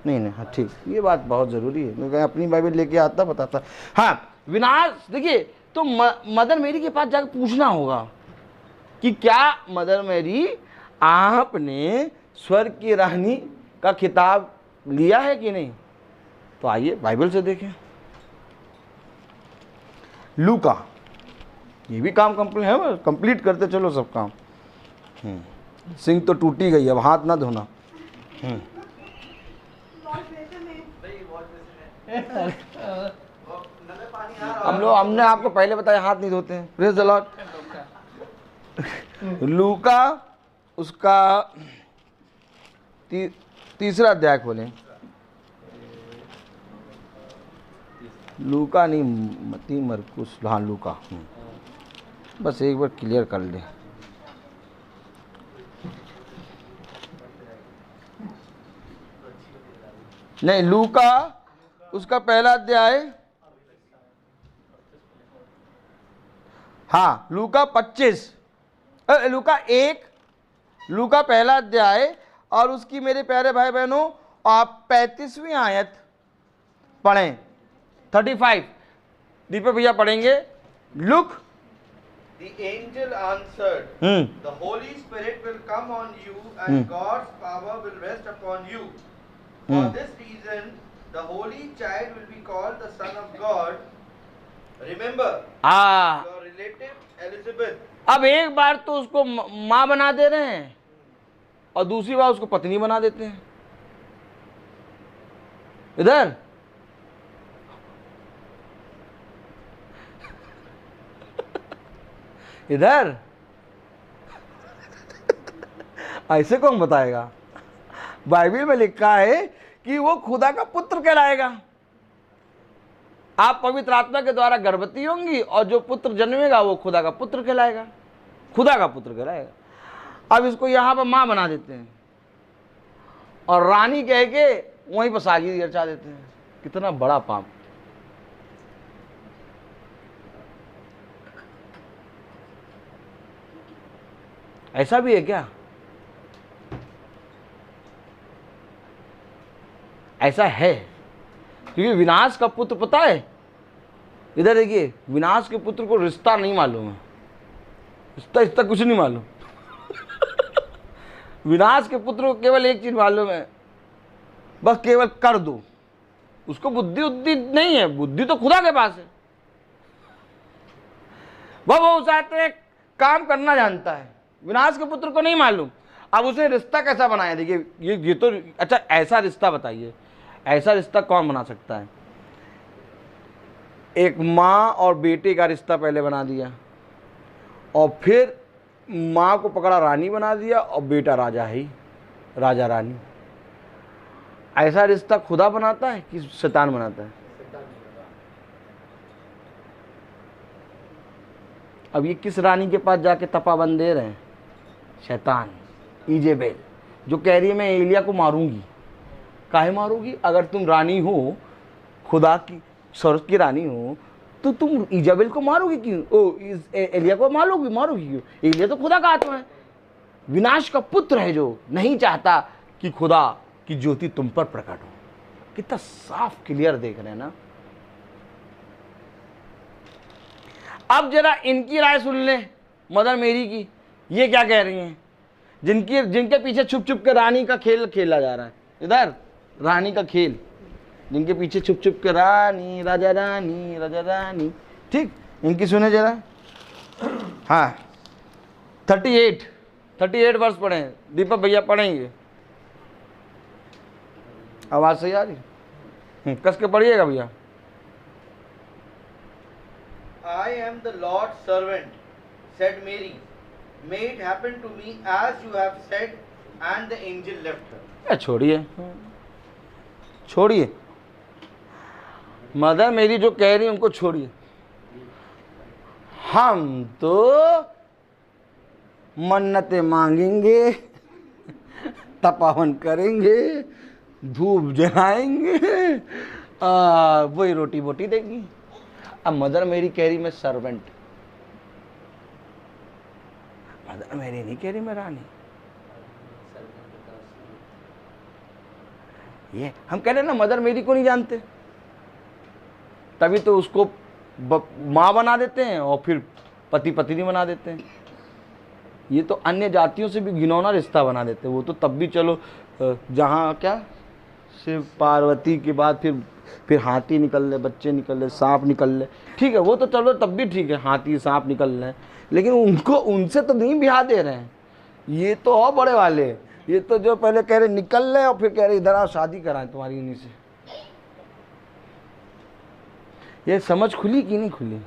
नहीं, हाँ ठीक, ये बात बहुत ज़रूरी है, मैं अपनी बाइबल लेके आता बताता। हाँ विनाश, देखिए तो मदर मेरी के पास जाकर पूछना होगा कि क्या मदर मेरी आपने स्वर्ग की रानी का खिताब लिया है कि नहीं? तो आइए बाइबल से देखें। लूका, ये भी काम कंप्लीट करते चलो सब काम। सिंह तो टूटी गई, अब हाथ ना धोना। हमने आपको पहले बताया हाथ नहीं धोते हैं। Praise the Lord. लूका उसका तीसरा अध्याय खोलें। लूका नहीं, मत्ती मरकुस, हाँ लूका। बस एक बार क्लियर कर ले। नहीं, लूका उसका पहला अध्याय, हाँ लूका 25, लूका 1, लूका पहला अध्याय और उसकी मेरे प्यारे भाई बहनों आप 35वीं आयत पढ़ें। 35 दीपक भैया पढ़ेंगे। Look, The angel answered, The Holy Spirit will come on you and God's power will rest upon you. For this reason, the Holy Child will be called the Son of God. Remember, your relative Elizabeth. अब एक बार तो उसको माँ बना दे रहे हैं और दूसरी बार उसको पत्नी बना देते हैं। इधर इधर ऐसे कौन बताएगा? बाइबल में लिखा है कि वो खुदा का पुत्र कहलाएगा। आप पवित्र आत्मा के द्वारा गर्भवती होंगी और जो पुत्र जन्मेगा वो खुदा का पुत्र कहलाएगा, खुदा का पुत्र कहलाएगा। अब इसको यहां पर मां बना देते हैं और रानी कह के वहीं पर सागी रचा देते हैं। कितना बड़ा पाप। ऐसा भी है क्या? ऐसा है, क्योंकि विनाश का पुत्र पता है, इधर देखिए, विनाश के पुत्र को रिश्ता नहीं मालूम है, रिश्ता कुछ नहीं मालूम। विनाश के पुत्र को केवल एक चीज मालूम है, बस केवल कर दो। उसको बुद्धि उद्धि नहीं है, बुद्धि तो खुदा के पास है। वह उस आते काम करना जानता है, विनाश के पुत्र को नहीं मालूम। अब उसने रिश्ता कैसा बनाया, देखिए ये तो अच्छा, ऐसा रिश्ता बताइए, ऐसा रिश्ता कौन बना सकता है? एक माँ और बेटे का रिश्ता पहले बना दिया, और फिर माँ को पकड़ा रानी बना दिया, और बेटा राजा है, राजा रानी। ऐसा रिश्ता खुदा बनाता है कि शैतान बनाता है? अब ये किस रानी के पास जाके तपाबंद दे रहे हैं? शैतान, इजेबेल, जो कह रही है मैं एलिया को मारूंगी। काहे मारूंगी? अगर तुम रानी हो, खुदा की स्वर्ग की रानी हो, तो तुम इजेबेल को मारोगी क्यों? एलिया को मारोगी क्यों? एलिया तो खुदा का आत्मा है, विनाश का पुत्र है, जो नहीं चाहता कि खुदा की ज्योति तुम पर प्रकट हो। कितना साफ क्लियर देख रहे हैं ना। अब जरा इनकी राय सुन ले, मदर मेरी की। ये क्या कह रही हैं? जिनके पीछे छुप छुप के रानी का खेल खेला जा रहा है, इधर रानी का खेल, जिनके पीछे छुप छुप के रानी, राजा रानी, राजा रानी, ठीक, इनकी सुने जरा। हाँ, 38 वर्ष पढ़े, दीपक भैया पढ़ेंगे। आवाज सही आ रही? कस के पढ़िएगा भैया। I am the Lord's servant, said Mary. May it happen to me as you have said. And the angel left her. छोड़िए, मदर मेरी जो कह रही है उनको छोड़िए। हम तो मन्नतें मांगेंगे, तपावन करेंगे, धूप जलाएंगे, वही रोटी बोटी देगी। अब मदर मेरी कह रही मैं सर्वेंट, मदर मेरी नहीं कह रही मैं रानी। ये हम कह रहे ना, मदर मेरी को नहीं जानते, तभी तो उसको माँ बना देते हैं और फिर पति पत्नी बना देते हैं। ये तो अन्य जातियों से भी घिनौना रिश्ता बना देते हैं। वो तो तब भी चलो, जहाँ क्या शिव पार्वती के बाद फिर हाथी निकल ले, बच्चे निकल ले, सांप निकल ले, ठीक है, वो तो चलो तब भी ठीक है, हाथी सांप निकल ले, लेकिन उनको उनसे तो नहीं ब्याह दे रहे हैं। ये तो और बड़े वाले, ये तो जो पहले कह रहे निकल ले और फिर कह रहे इधर आओ शादी कराएं तुम्हारी उन्हीं से। ये समझ खुली कि नहीं खुली?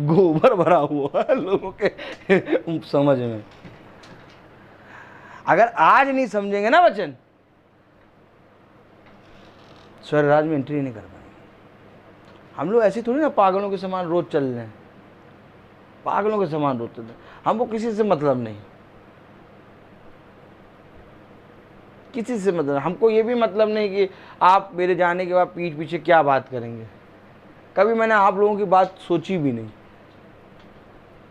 गोबर भरा हुआ है लोगों के समझ में। अगर आज नहीं समझेंगे ना वचन, स्वर्ग राज में एंट्री नहीं कर पाएंगे। हम लोग ऐसे थोड़ी ना पागलों के समान रोज चल रहे हैं, पागलों के समान रोज चल रहे हैं। हमको किसी से मतलब नहीं, किसी से मतलब। हमको ये भी मतलब नहीं कि आप मेरे जाने के बाद पीठ पीछे क्या बात करेंगे। कभी मैंने आप लोगों की बात सोची भी नहीं।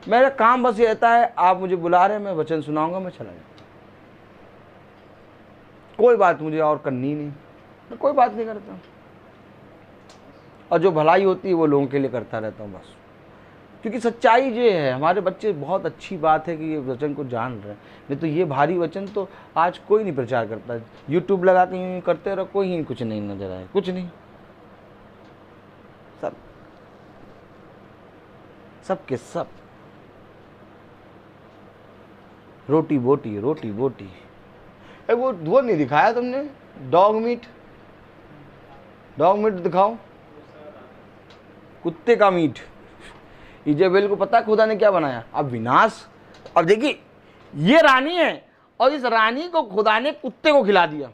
मेरा काम बस ये रहता है, आप मुझे बुला रहे हैं, मैं वचन सुनाऊंगा, मैं चला जाऊंगा। कोई बात मुझे और करनी नहीं, मैं कोई बात नहीं करता। और जो भलाई होती है वो लोगों के लिए करता रहता हूँ बस। क्योंकि सच्चाई ये है, हमारे बच्चे, बहुत अच्छी बात है कि ये वचन को जान रहे हैं। नहीं तो ये भारी वचन तो आज कोई नहीं प्रचार करता। यूट्यूब लगा के यूँ करते रहो, कोई ही कुछ नहीं नजर आए, कुछ नहीं। सब के सब रोटी बोटी, रोटी बोटी। वो नहीं दिखाया तुमने, डॉग मीट दिखाओ, कुत्ते का मीट। इजेबेल को पता है खुदा ने क्या बनाया? अब विनाश। और देखिए ये रानी है, और इस रानी को खुदा ने कुत्ते को खिला दिया।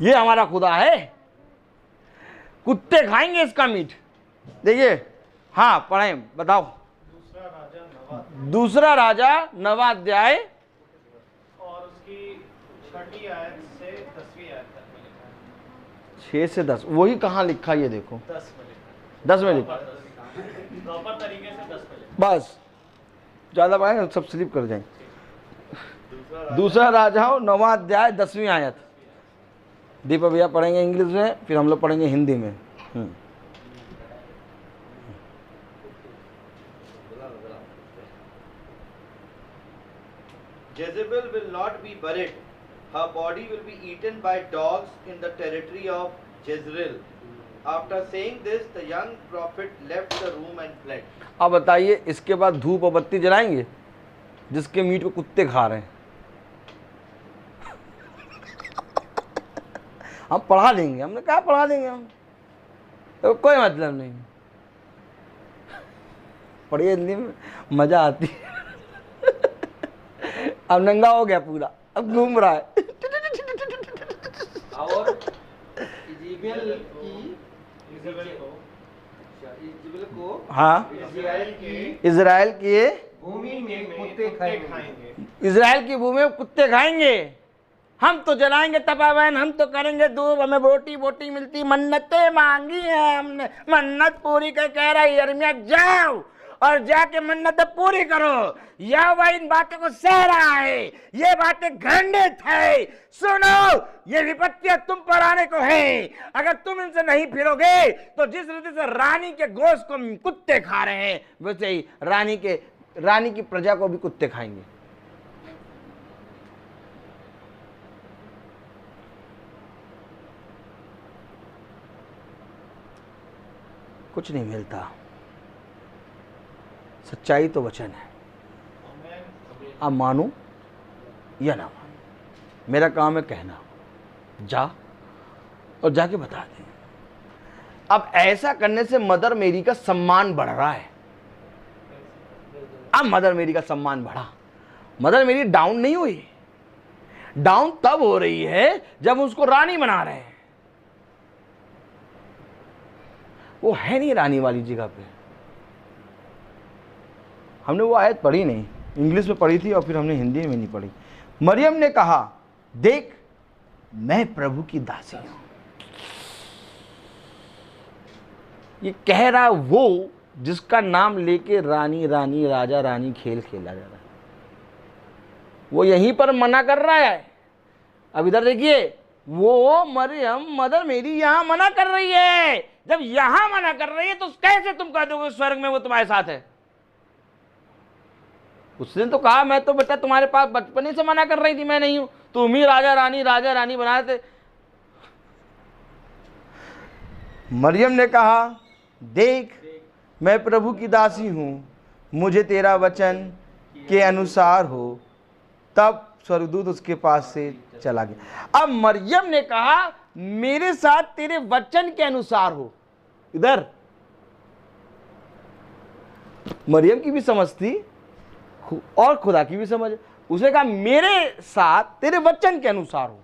ये हमारा खुदा है, कुत्ते खाएंगे इसका मीट। देखिए, हाँ पढ़े, बताओ। दूसरा राजा 9वां अध्याय और उसकी 6वीं आयत से 10वीं आयत तक में लिखा है। 6 से 10 वही कहाँ लिखा? ये देखो 10 में लिखा, 10 में लिखा, प्रॉपर तरीके से 10 में लिखा। बस ज्यादा पाएंगे सब स्लिप कर जाएंगे। दूसरा राजा 9वां अध्याय 10वीं आयत। दीपक भैया पढ़ेंगे इंग्लिश में, फिर हम लोग पढ़ेंगे हिंदी में। Jezebel will not be buried. Her body will be eaten by dogs in the territory of Jezreel. After saying this, the young prophet left the room and fled. अब बताइए इसके बाद धूप और बत्ती जलाएंगे जिसके मीट को कुत्ते खा रहे हैं? हम पढ़ा देंगे, हमने कहा पढ़ा देंगे हम, तो कोई मतलब नहीं। पढ़िए हिंदी में, मजा आती है। अब नंगा हो गया पूरा, अब घूम रहा है। और इज़ेबेल को हाँ, इजराइल की भूमि में कुत्ते खाएंगे। इजराइल की भूमि में कुत्ते खाएंगे। हम तो जलाएंगे तपावन, हम तो करेंगे दूब, हमें रोटी बोटी मिलती, मन्नतें मांगी हैं हमने, मन्नत पूरी कर कह रहा है यिर्मयाह, जाओ और जाके मन्नतें पूरी करो। यहोवा इन बातों को सह रहा है, ये बातें घृणित है। सुनो, ये विपत्तियां तुम पर आने को है। अगर तुम इनसे नहीं फिरोगे तो जिस रीति से रानी के गोश्त को कुत्ते खा रहे हैं, वैसे ही रानी की प्रजा को भी कुत्ते खाएंगे। कुछ नहीं मिलता, सच्चाई तो वचन है। आप मानो या ना मानो, मेरा काम है कहना, जा और जाके बता दे। अब ऐसा करने से मदर मेरी का सम्मान बढ़ रहा है। अब मदर मेरी का सम्मान बढ़ा, मदर मेरी डाउन नहीं हुई। डाउन तब हो रही है जब उसको रानी बना रहे हैं। वो है नहीं रानी वाली जगह पे। हमने वो आयत पढ़ी नहीं, इंग्लिश में पढ़ी थी और फिर हमने हिंदी में नहीं पढ़ी। मरियम ने कहा, देख मैं प्रभु की दासी हूं। ये कह रहा वो जिसका नाम लेके रानी रानी राजा रानी खेल खेला जा रहा है, वो यहीं पर मना कर रहा है। अब इधर देखिए, वो मरियम मदर मेरी यहां मना कर रही है। जब यहां मना कर रही है तो कैसे तुम कह दोगे स्वर्ग में वो तुम्हारे साथ है? उसने तो कहा मैं तो बेटा तुम्हारे पास बचपन से मना कर रही थी, मैं नहीं हूं, तुम ही राजा रानी बना रहे थे। मरियम ने कहा, देख मैं प्रभु की दासी हूं, मुझे तेरा वचन के अनुसार हो। तब स्वर्गदूत उसके पास से चला गया। अब मरियम ने कहा, मेरे साथ तेरे वचन के अनुसार हो। इधर मरियम की भी समझ थी और खुदा की भी समझ। उसने कहा मेरे साथ तेरे वचन के अनुसार हो।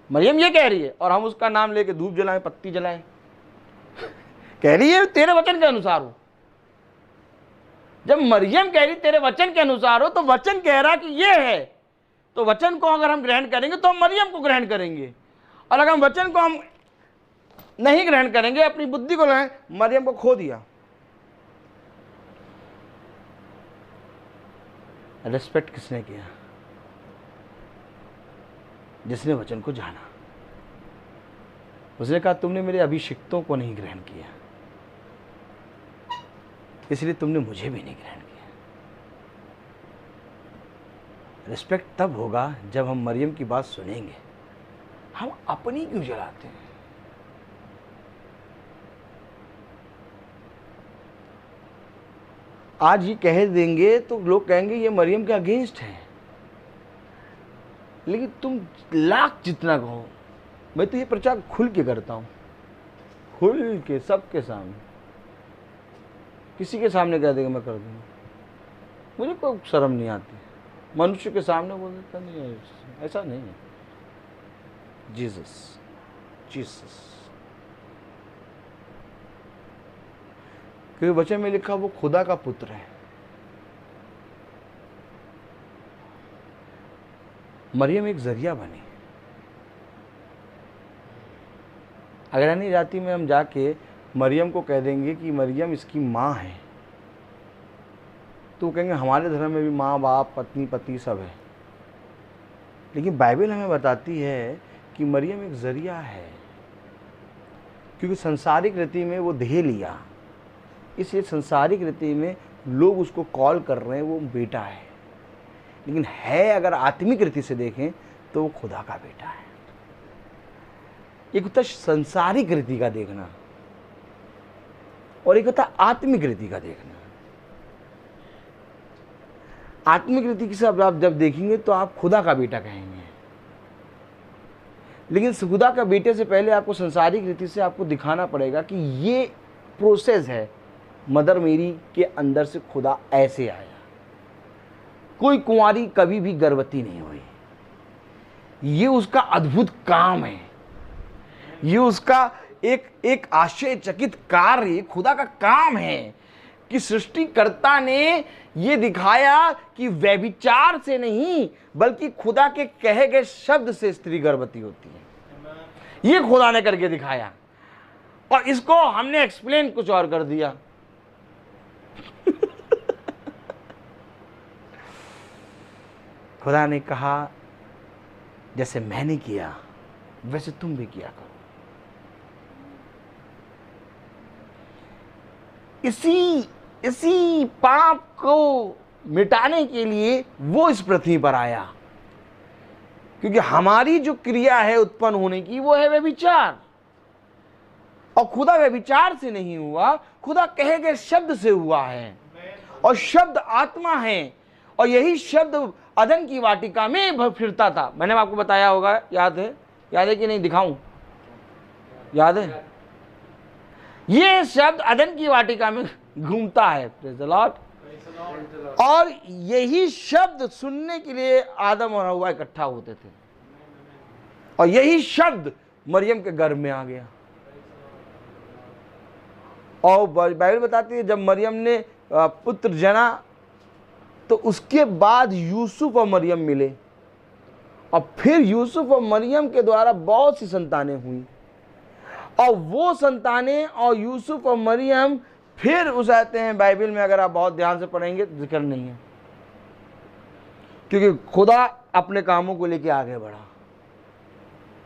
मरियम ये कह रही है और हम उसका नाम लेके धूप जलाएं, पत्ती जलाएं। कह रही है तेरे वचन के अनुसार हो। जब मरियम कह रही तेरे वचन के अनुसार हो, तो वचन कह रहा कि ये है। तो वचन को अगर हम ग्रहण करेंगे तो हम मरियम को ग्रहण करेंगे, और अगर हम वचन को हम नहीं ग्रहण करेंगे, अपनी बुद्धि को लें, मरियम को खो दिया। रेस्पेक्ट किसने किया? जिसने वचन को जाना। उसने कहा तुमने मेरे अभिषिक्तों को नहीं ग्रहण किया, इसलिए तुमने मुझे भी नहीं ग्रहण किया। रिस्पेक्ट तब होगा जब हम मरियम की बात सुनेंगे। हम अपनी क्यों जलाते हैं? आज ये कह देंगे तो लोग कहेंगे ये मरियम के अगेंस्ट है, लेकिन तुम लाख जितना कहो, मैं तो ये प्रचार खुल के करता हूं, खुल के सबके सामने। किसी के सामने कह देगा मैं कर दूंगा, मुझे कोई शर्म नहीं आती। मनुष्य के सामने बोल देता नहीं है, ऐसा नहीं है। जीसस जीसस, क्योंकि वचन में लिखा वो खुदा का पुत्र है। मरियम एक जरिया बनी। अगर अन्य जाति में हम जाके मरियम को कह देंगे कि मरियम इसकी माँ है, तो कहेंगे हमारे धर्म में भी माँ बाप पत्नी पति सब है। लेकिन बाइबल हमें बताती है कि मरियम एक जरिया है, क्योंकि संसारिक रीति में वो देह लिया, इसलिए संसारिक रीति में लोग उसको कॉल कर रहे हैं वो बेटा है। लेकिन है अगर आत्मिक रीति से देखें तो वो खुदा का बेटा है। एक होता है संसारिक रीति का देखना और एक होता है आत्मिक रीति का देखना। आत्मिक रीति की सब आप जब देखेंगे तो आप खुदा का बेटा कहेंगे, लेकिन खुदा का बेटे से पहले आपको संसारिक रीति से आपको दिखाना पड़ेगा कि ये प्रोसेस है। मदर मेरी के अंदर से खुदा ऐसे आया। कोई कुंवारी कभी भी गर्भवती नहीं हुई। ये उसका अद्भुत काम है, ये उसका एक आश्चर्यचकित कार्य खुदा का काम है कि सृष्टिकर्ता ने ये दिखाया कि व्यभिचार से नहीं बल्कि खुदा के कहे गए शब्द से स्त्री गर्भवती होती है। ये खुदा ने करके दिखाया और इसको हमने एक्सप्लेन कुछ और कर दिया। खुदा ने कहा जैसे मैंने किया वैसे तुम भी किया करो। इसी पाप को मिटाने के लिए वो इस पृथ्वी पर आया, क्योंकि हमारी जो क्रिया है उत्पन्न होने की वो है व्यभिचार, और खुदा व्यभिचार से नहीं हुआ, खुदा कहे गए शब्द से हुआ है, और शब्द आत्मा है, और यही शब्द अदन की वाटिका में फिरता था। मैंने आपको बताया होगा, याद है कि नहीं? दिखाऊं? याद है? ये शब्द अदन की वाटिका में घूमता है। Praise the Lord. और यही शब्द सुनने के लिए आदम और हव्वा इकट्ठा होते थे, और यही शब्द मरियम के गर्भ में आ गया। और बाइबल बताती है जब मरियम ने पुत्र जना तो उसके बाद यूसुफ और मरियम मिले, और फिर यूसुफ और मरियम के द्वारा बहुत सी संतानें हुई, और वो संतानें और यूसुफ और मरियम फिर उस आते हैं बाइबल में, अगर आप बहुत ध्यान से पढ़ेंगे तो जिक्र नहीं है, क्योंकि खुदा अपने कामों को लेकर आगे बढ़ा।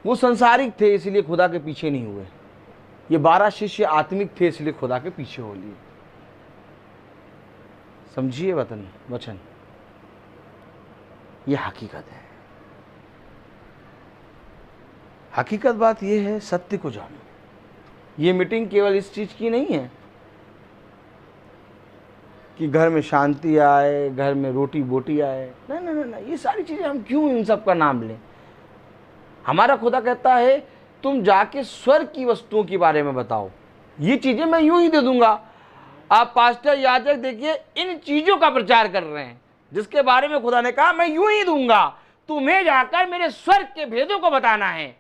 वो संसारिक थे इसलिए खुदा के पीछे नहीं हुए, ये 12 शिष्य आत्मिक थे इसलिए खुदा के पीछे हो लिए। समझिए वचन, ये हकीकत है। हकीकत बात ये है, सत्य को जानो। ये मीटिंग केवल इस चीज की नहीं है कि घर में शांति आए, घर में रोटी बोटी आए। नहीं, ये सारी चीजें हम क्यों इन सब का नाम लें? हमारा खुदा कहता है तुम जाके स्वर्ग की वस्तुओं के बारे में बताओ, ये चीजें मैं यूं ही दे दूंगा। आप पास्टर याजक देखिए इन चीजों का प्रचार कर रहे हैं जिसके बारे में खुदा ने कहा मैं यूं ही दूंगा, तुम्हें जाकर मेरे स्वर्ग के भेदों को बताना है।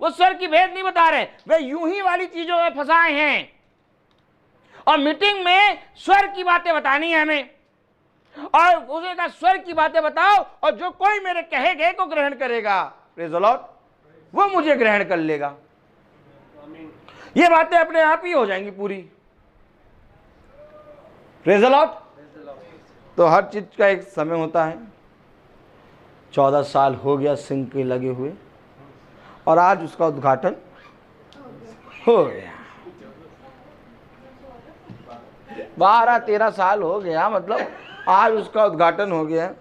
वो स्वर्ग की भेद नहीं बता रहे, वे यूं ही वाली चीजों में फंसाए हैं, और मीटिंग में स्वर्ग की बातें बतानी है हमें, और उसे कहा स्वर्ग की बातें बताओ, और जो कोई मेरे कहे गए को ग्रहण करेगा, प्रेज़ द लॉर्ड, वो मुझे ग्रहण कर लेगा। ये बातें अपने आप ही हो जाएंगी पूरी। Praise the Lord. तो हर चीज का एक समय होता है। 14 साल हो गया सिंह के लगे हुए, और आज उसका उद्घाटन हो गया। 12-13 साल हो गया, मतलब आज उसका उद्घाटन हो गया।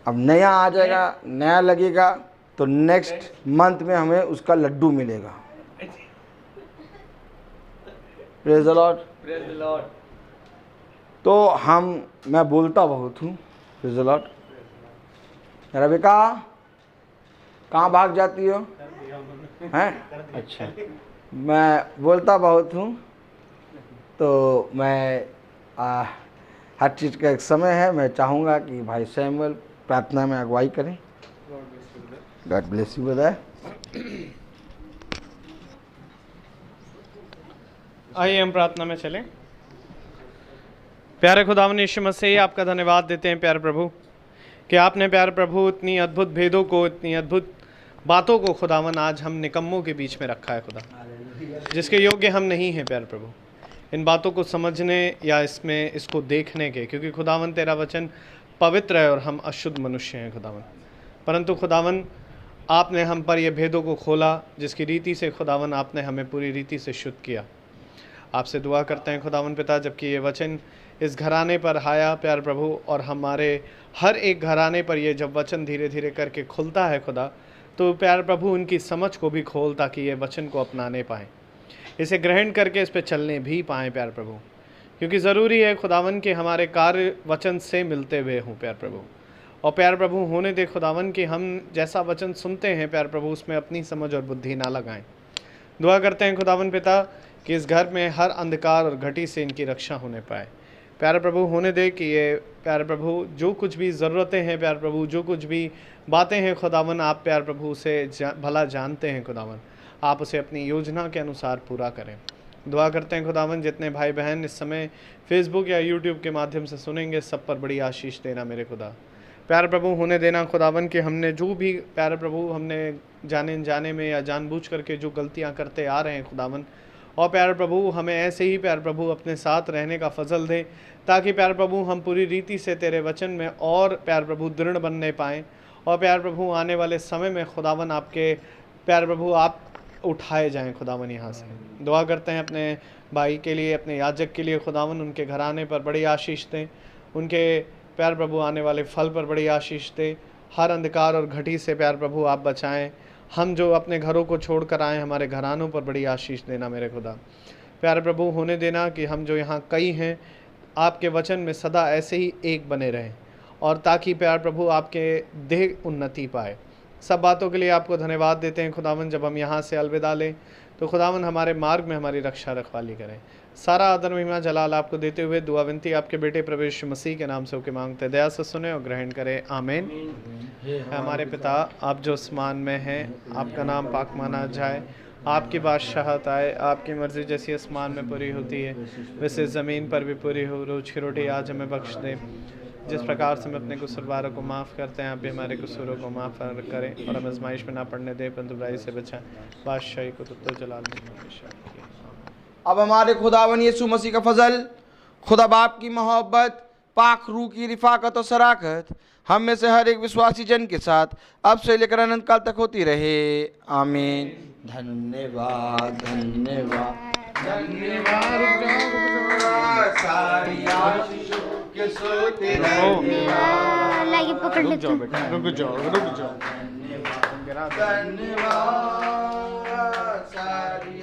अब नया आ जाएगा, नया लगेगा, तो नेक्स्ट मंथ में हमें उसका लड्डू मिलेगा। Praise the Lord, praise the Lord. तो मैं बोलता बहुत हूँ। Praise the Lord. रबिका कहाँ भाग जाती हो? हैं? अच्छा, मैं बोलता बहुत हूँ, तो मैं हर चीज़ का एक समय है। मैं चाहूँगा कि भाई सैमुअल प्रार्थना में अगुवाई करें। God bless you brother. आइए हम प्रार्थना में चलें। प्यारे खुदावन यीशु मसीह, आपका धन्यवाद देते हैं प्यारे प्रभु कि आपने प्यारे प्रभु इतनी अद्भुत भेदों को, इतनी अद्भुत बातों को खुदावन आज हम निकम्मों के बीच में रखा है खुदा, जिसके योग्य हम नहीं हैं प्यारे प्रभु इन बातों को समझने या इसको देखने के, क्योंकि खुदावन तेरा वचन पवित्र है और हम अशुद्ध मनुष्य हैं खुदावन। परंतु खुदावन आपने हम पर ये भेदों को खोला, जिसकी रीति से खुदावन आपने हमें पूरी रीति से शुद्ध किया। आपसे दुआ करते हैं खुदावन पिता, जबकि ये वचन इस घराने पर आया प्यारे प्रभु, और हमारे हर एक घराने पर ये जब वचन धीरे धीरे करके खुलता है खुदा, तो प्यारे प्रभु उनकी समझ को भी खोल, ताकि ये वचन को अपनाने पाएँ, इसे ग्रहण करके इस पे चलने भी पाएँ प्यारे प्रभु, क्योंकि ज़रूरी है खुदावन कि हमारे कार्य वचन से मिलते हुए हों प्यारे प्रभु। और प्यारे प्रभु होने दे खुदावन कि हम जैसा वचन सुनते हैं प्यारे प्रभु उसमें अपनी समझ और बुद्धि ना लगाएं। दुआ करते हैं खुदावन पिता कि इस घर में हर अंधकार और घटी से इनकी रक्षा होने पाए। प्यारे प्रभु होने दे कि ये प्यारे प्रभु जो कुछ भी ज़रूरतें हैं प्यारे प्रभु, जो कुछ भी बातें हैं खुदावन, आप प्यारे प्रभु उसे भला जानते हैं खुदावन, आप उसे अपनी योजना के अनुसार पूरा करें। दुआ करते हैं खुदावन जितने भाई बहन इस समय फेसबुक या यूट्यूब के माध्यम से सुनेंगे, सब पर बड़ी आशीष देना मेरे खुदा। प्यारे प्रभु होने देना खुदावन कि हमने जो भी प्यारे प्रभु हमने जाने में या जानबूझ करके जो गलतियां करते आ रहे हैं खुदावन, और प्यारे प्रभु हमें ऐसे ही प्यारे प्रभु अपने साथ रहने का फजल दे, ताकि प्यारे प्रभु हम पूरी रीति से तेरे वचन में और प्यारे प्रभु दृढ़ बनने पाएँ, और प्यारे प्रभु आने वाले समय में खुदावन आपके प्यारे प्रभु आप उठाए जाएं खुदावन यहाँ से। दुआ करते हैं अपने भाई के लिए, अपने याजक के लिए खुदावन, उनके घराने पर बड़ी आशीष दें, उनके प्यार प्रभु आने वाले फल पर बड़ी आशीष दें, हर अंधकार और घटी से प्यार प्रभु आप बचाएं। हम जो अपने घरों को छोड़कर आए हमारे घरानों पर बड़ी आशीष देना मेरे खुदा। प्यारे प्रभु होने देना कि हम जो यहाँ कई हैं आपके वचन में सदा ऐसे ही एक बने रहें, और ताकि प्यार प्रभु आपके देह उन्नति पाए। सब बातों के लिए आपको धन्यवाद देते हैं खुदावन। जब हम यहाँ से अलविदा लें तो खुदावन हमारे मार्ग में हमारी रक्षा रखवाली करें। सारा आदर महिमा जलाल आपको देते हुए दुआ विनती आपके बेटे प्रभु यीशु मसीह के नाम से होकर मांगते, दया से सुने और ग्रहण करें, आमीन। हमारे पिता आप जो आसमान में हैं, आपका नाम पाक माना जाए, आपकी बादशाहत आए, आपकी मर्ज़ी जैसी आसमान में पूरी होती है वैसे ज़मीन पर भी पूरी हो। रोज़ की रोटी आज हमें बख्श दें, जिस प्रकार से हम अपने कसूरवारों को माफ़ करते हैं, आप भी हमारे कसूरों को माफ़ करें, और हम आजमाइश में ना पड़ने दें परंतु बुराई से बचाएं। बादशाही को तो जलाल। अब हमारे खुदावन यीशु मसीह का फजल, खुदा बाप की मोहब्बत, पाक रूह की रिफाकत और शराकत हम में से हर एक विश्वासी जन के साथ अब से लेकर अनंत काल तक होती रहे, आमीन। धन्यवाद धन्यवाद धन्यवाद सारी आशीषों के सोते लाइए पकड़ लेते हैं। रुक जाओ धन्यवाद सारी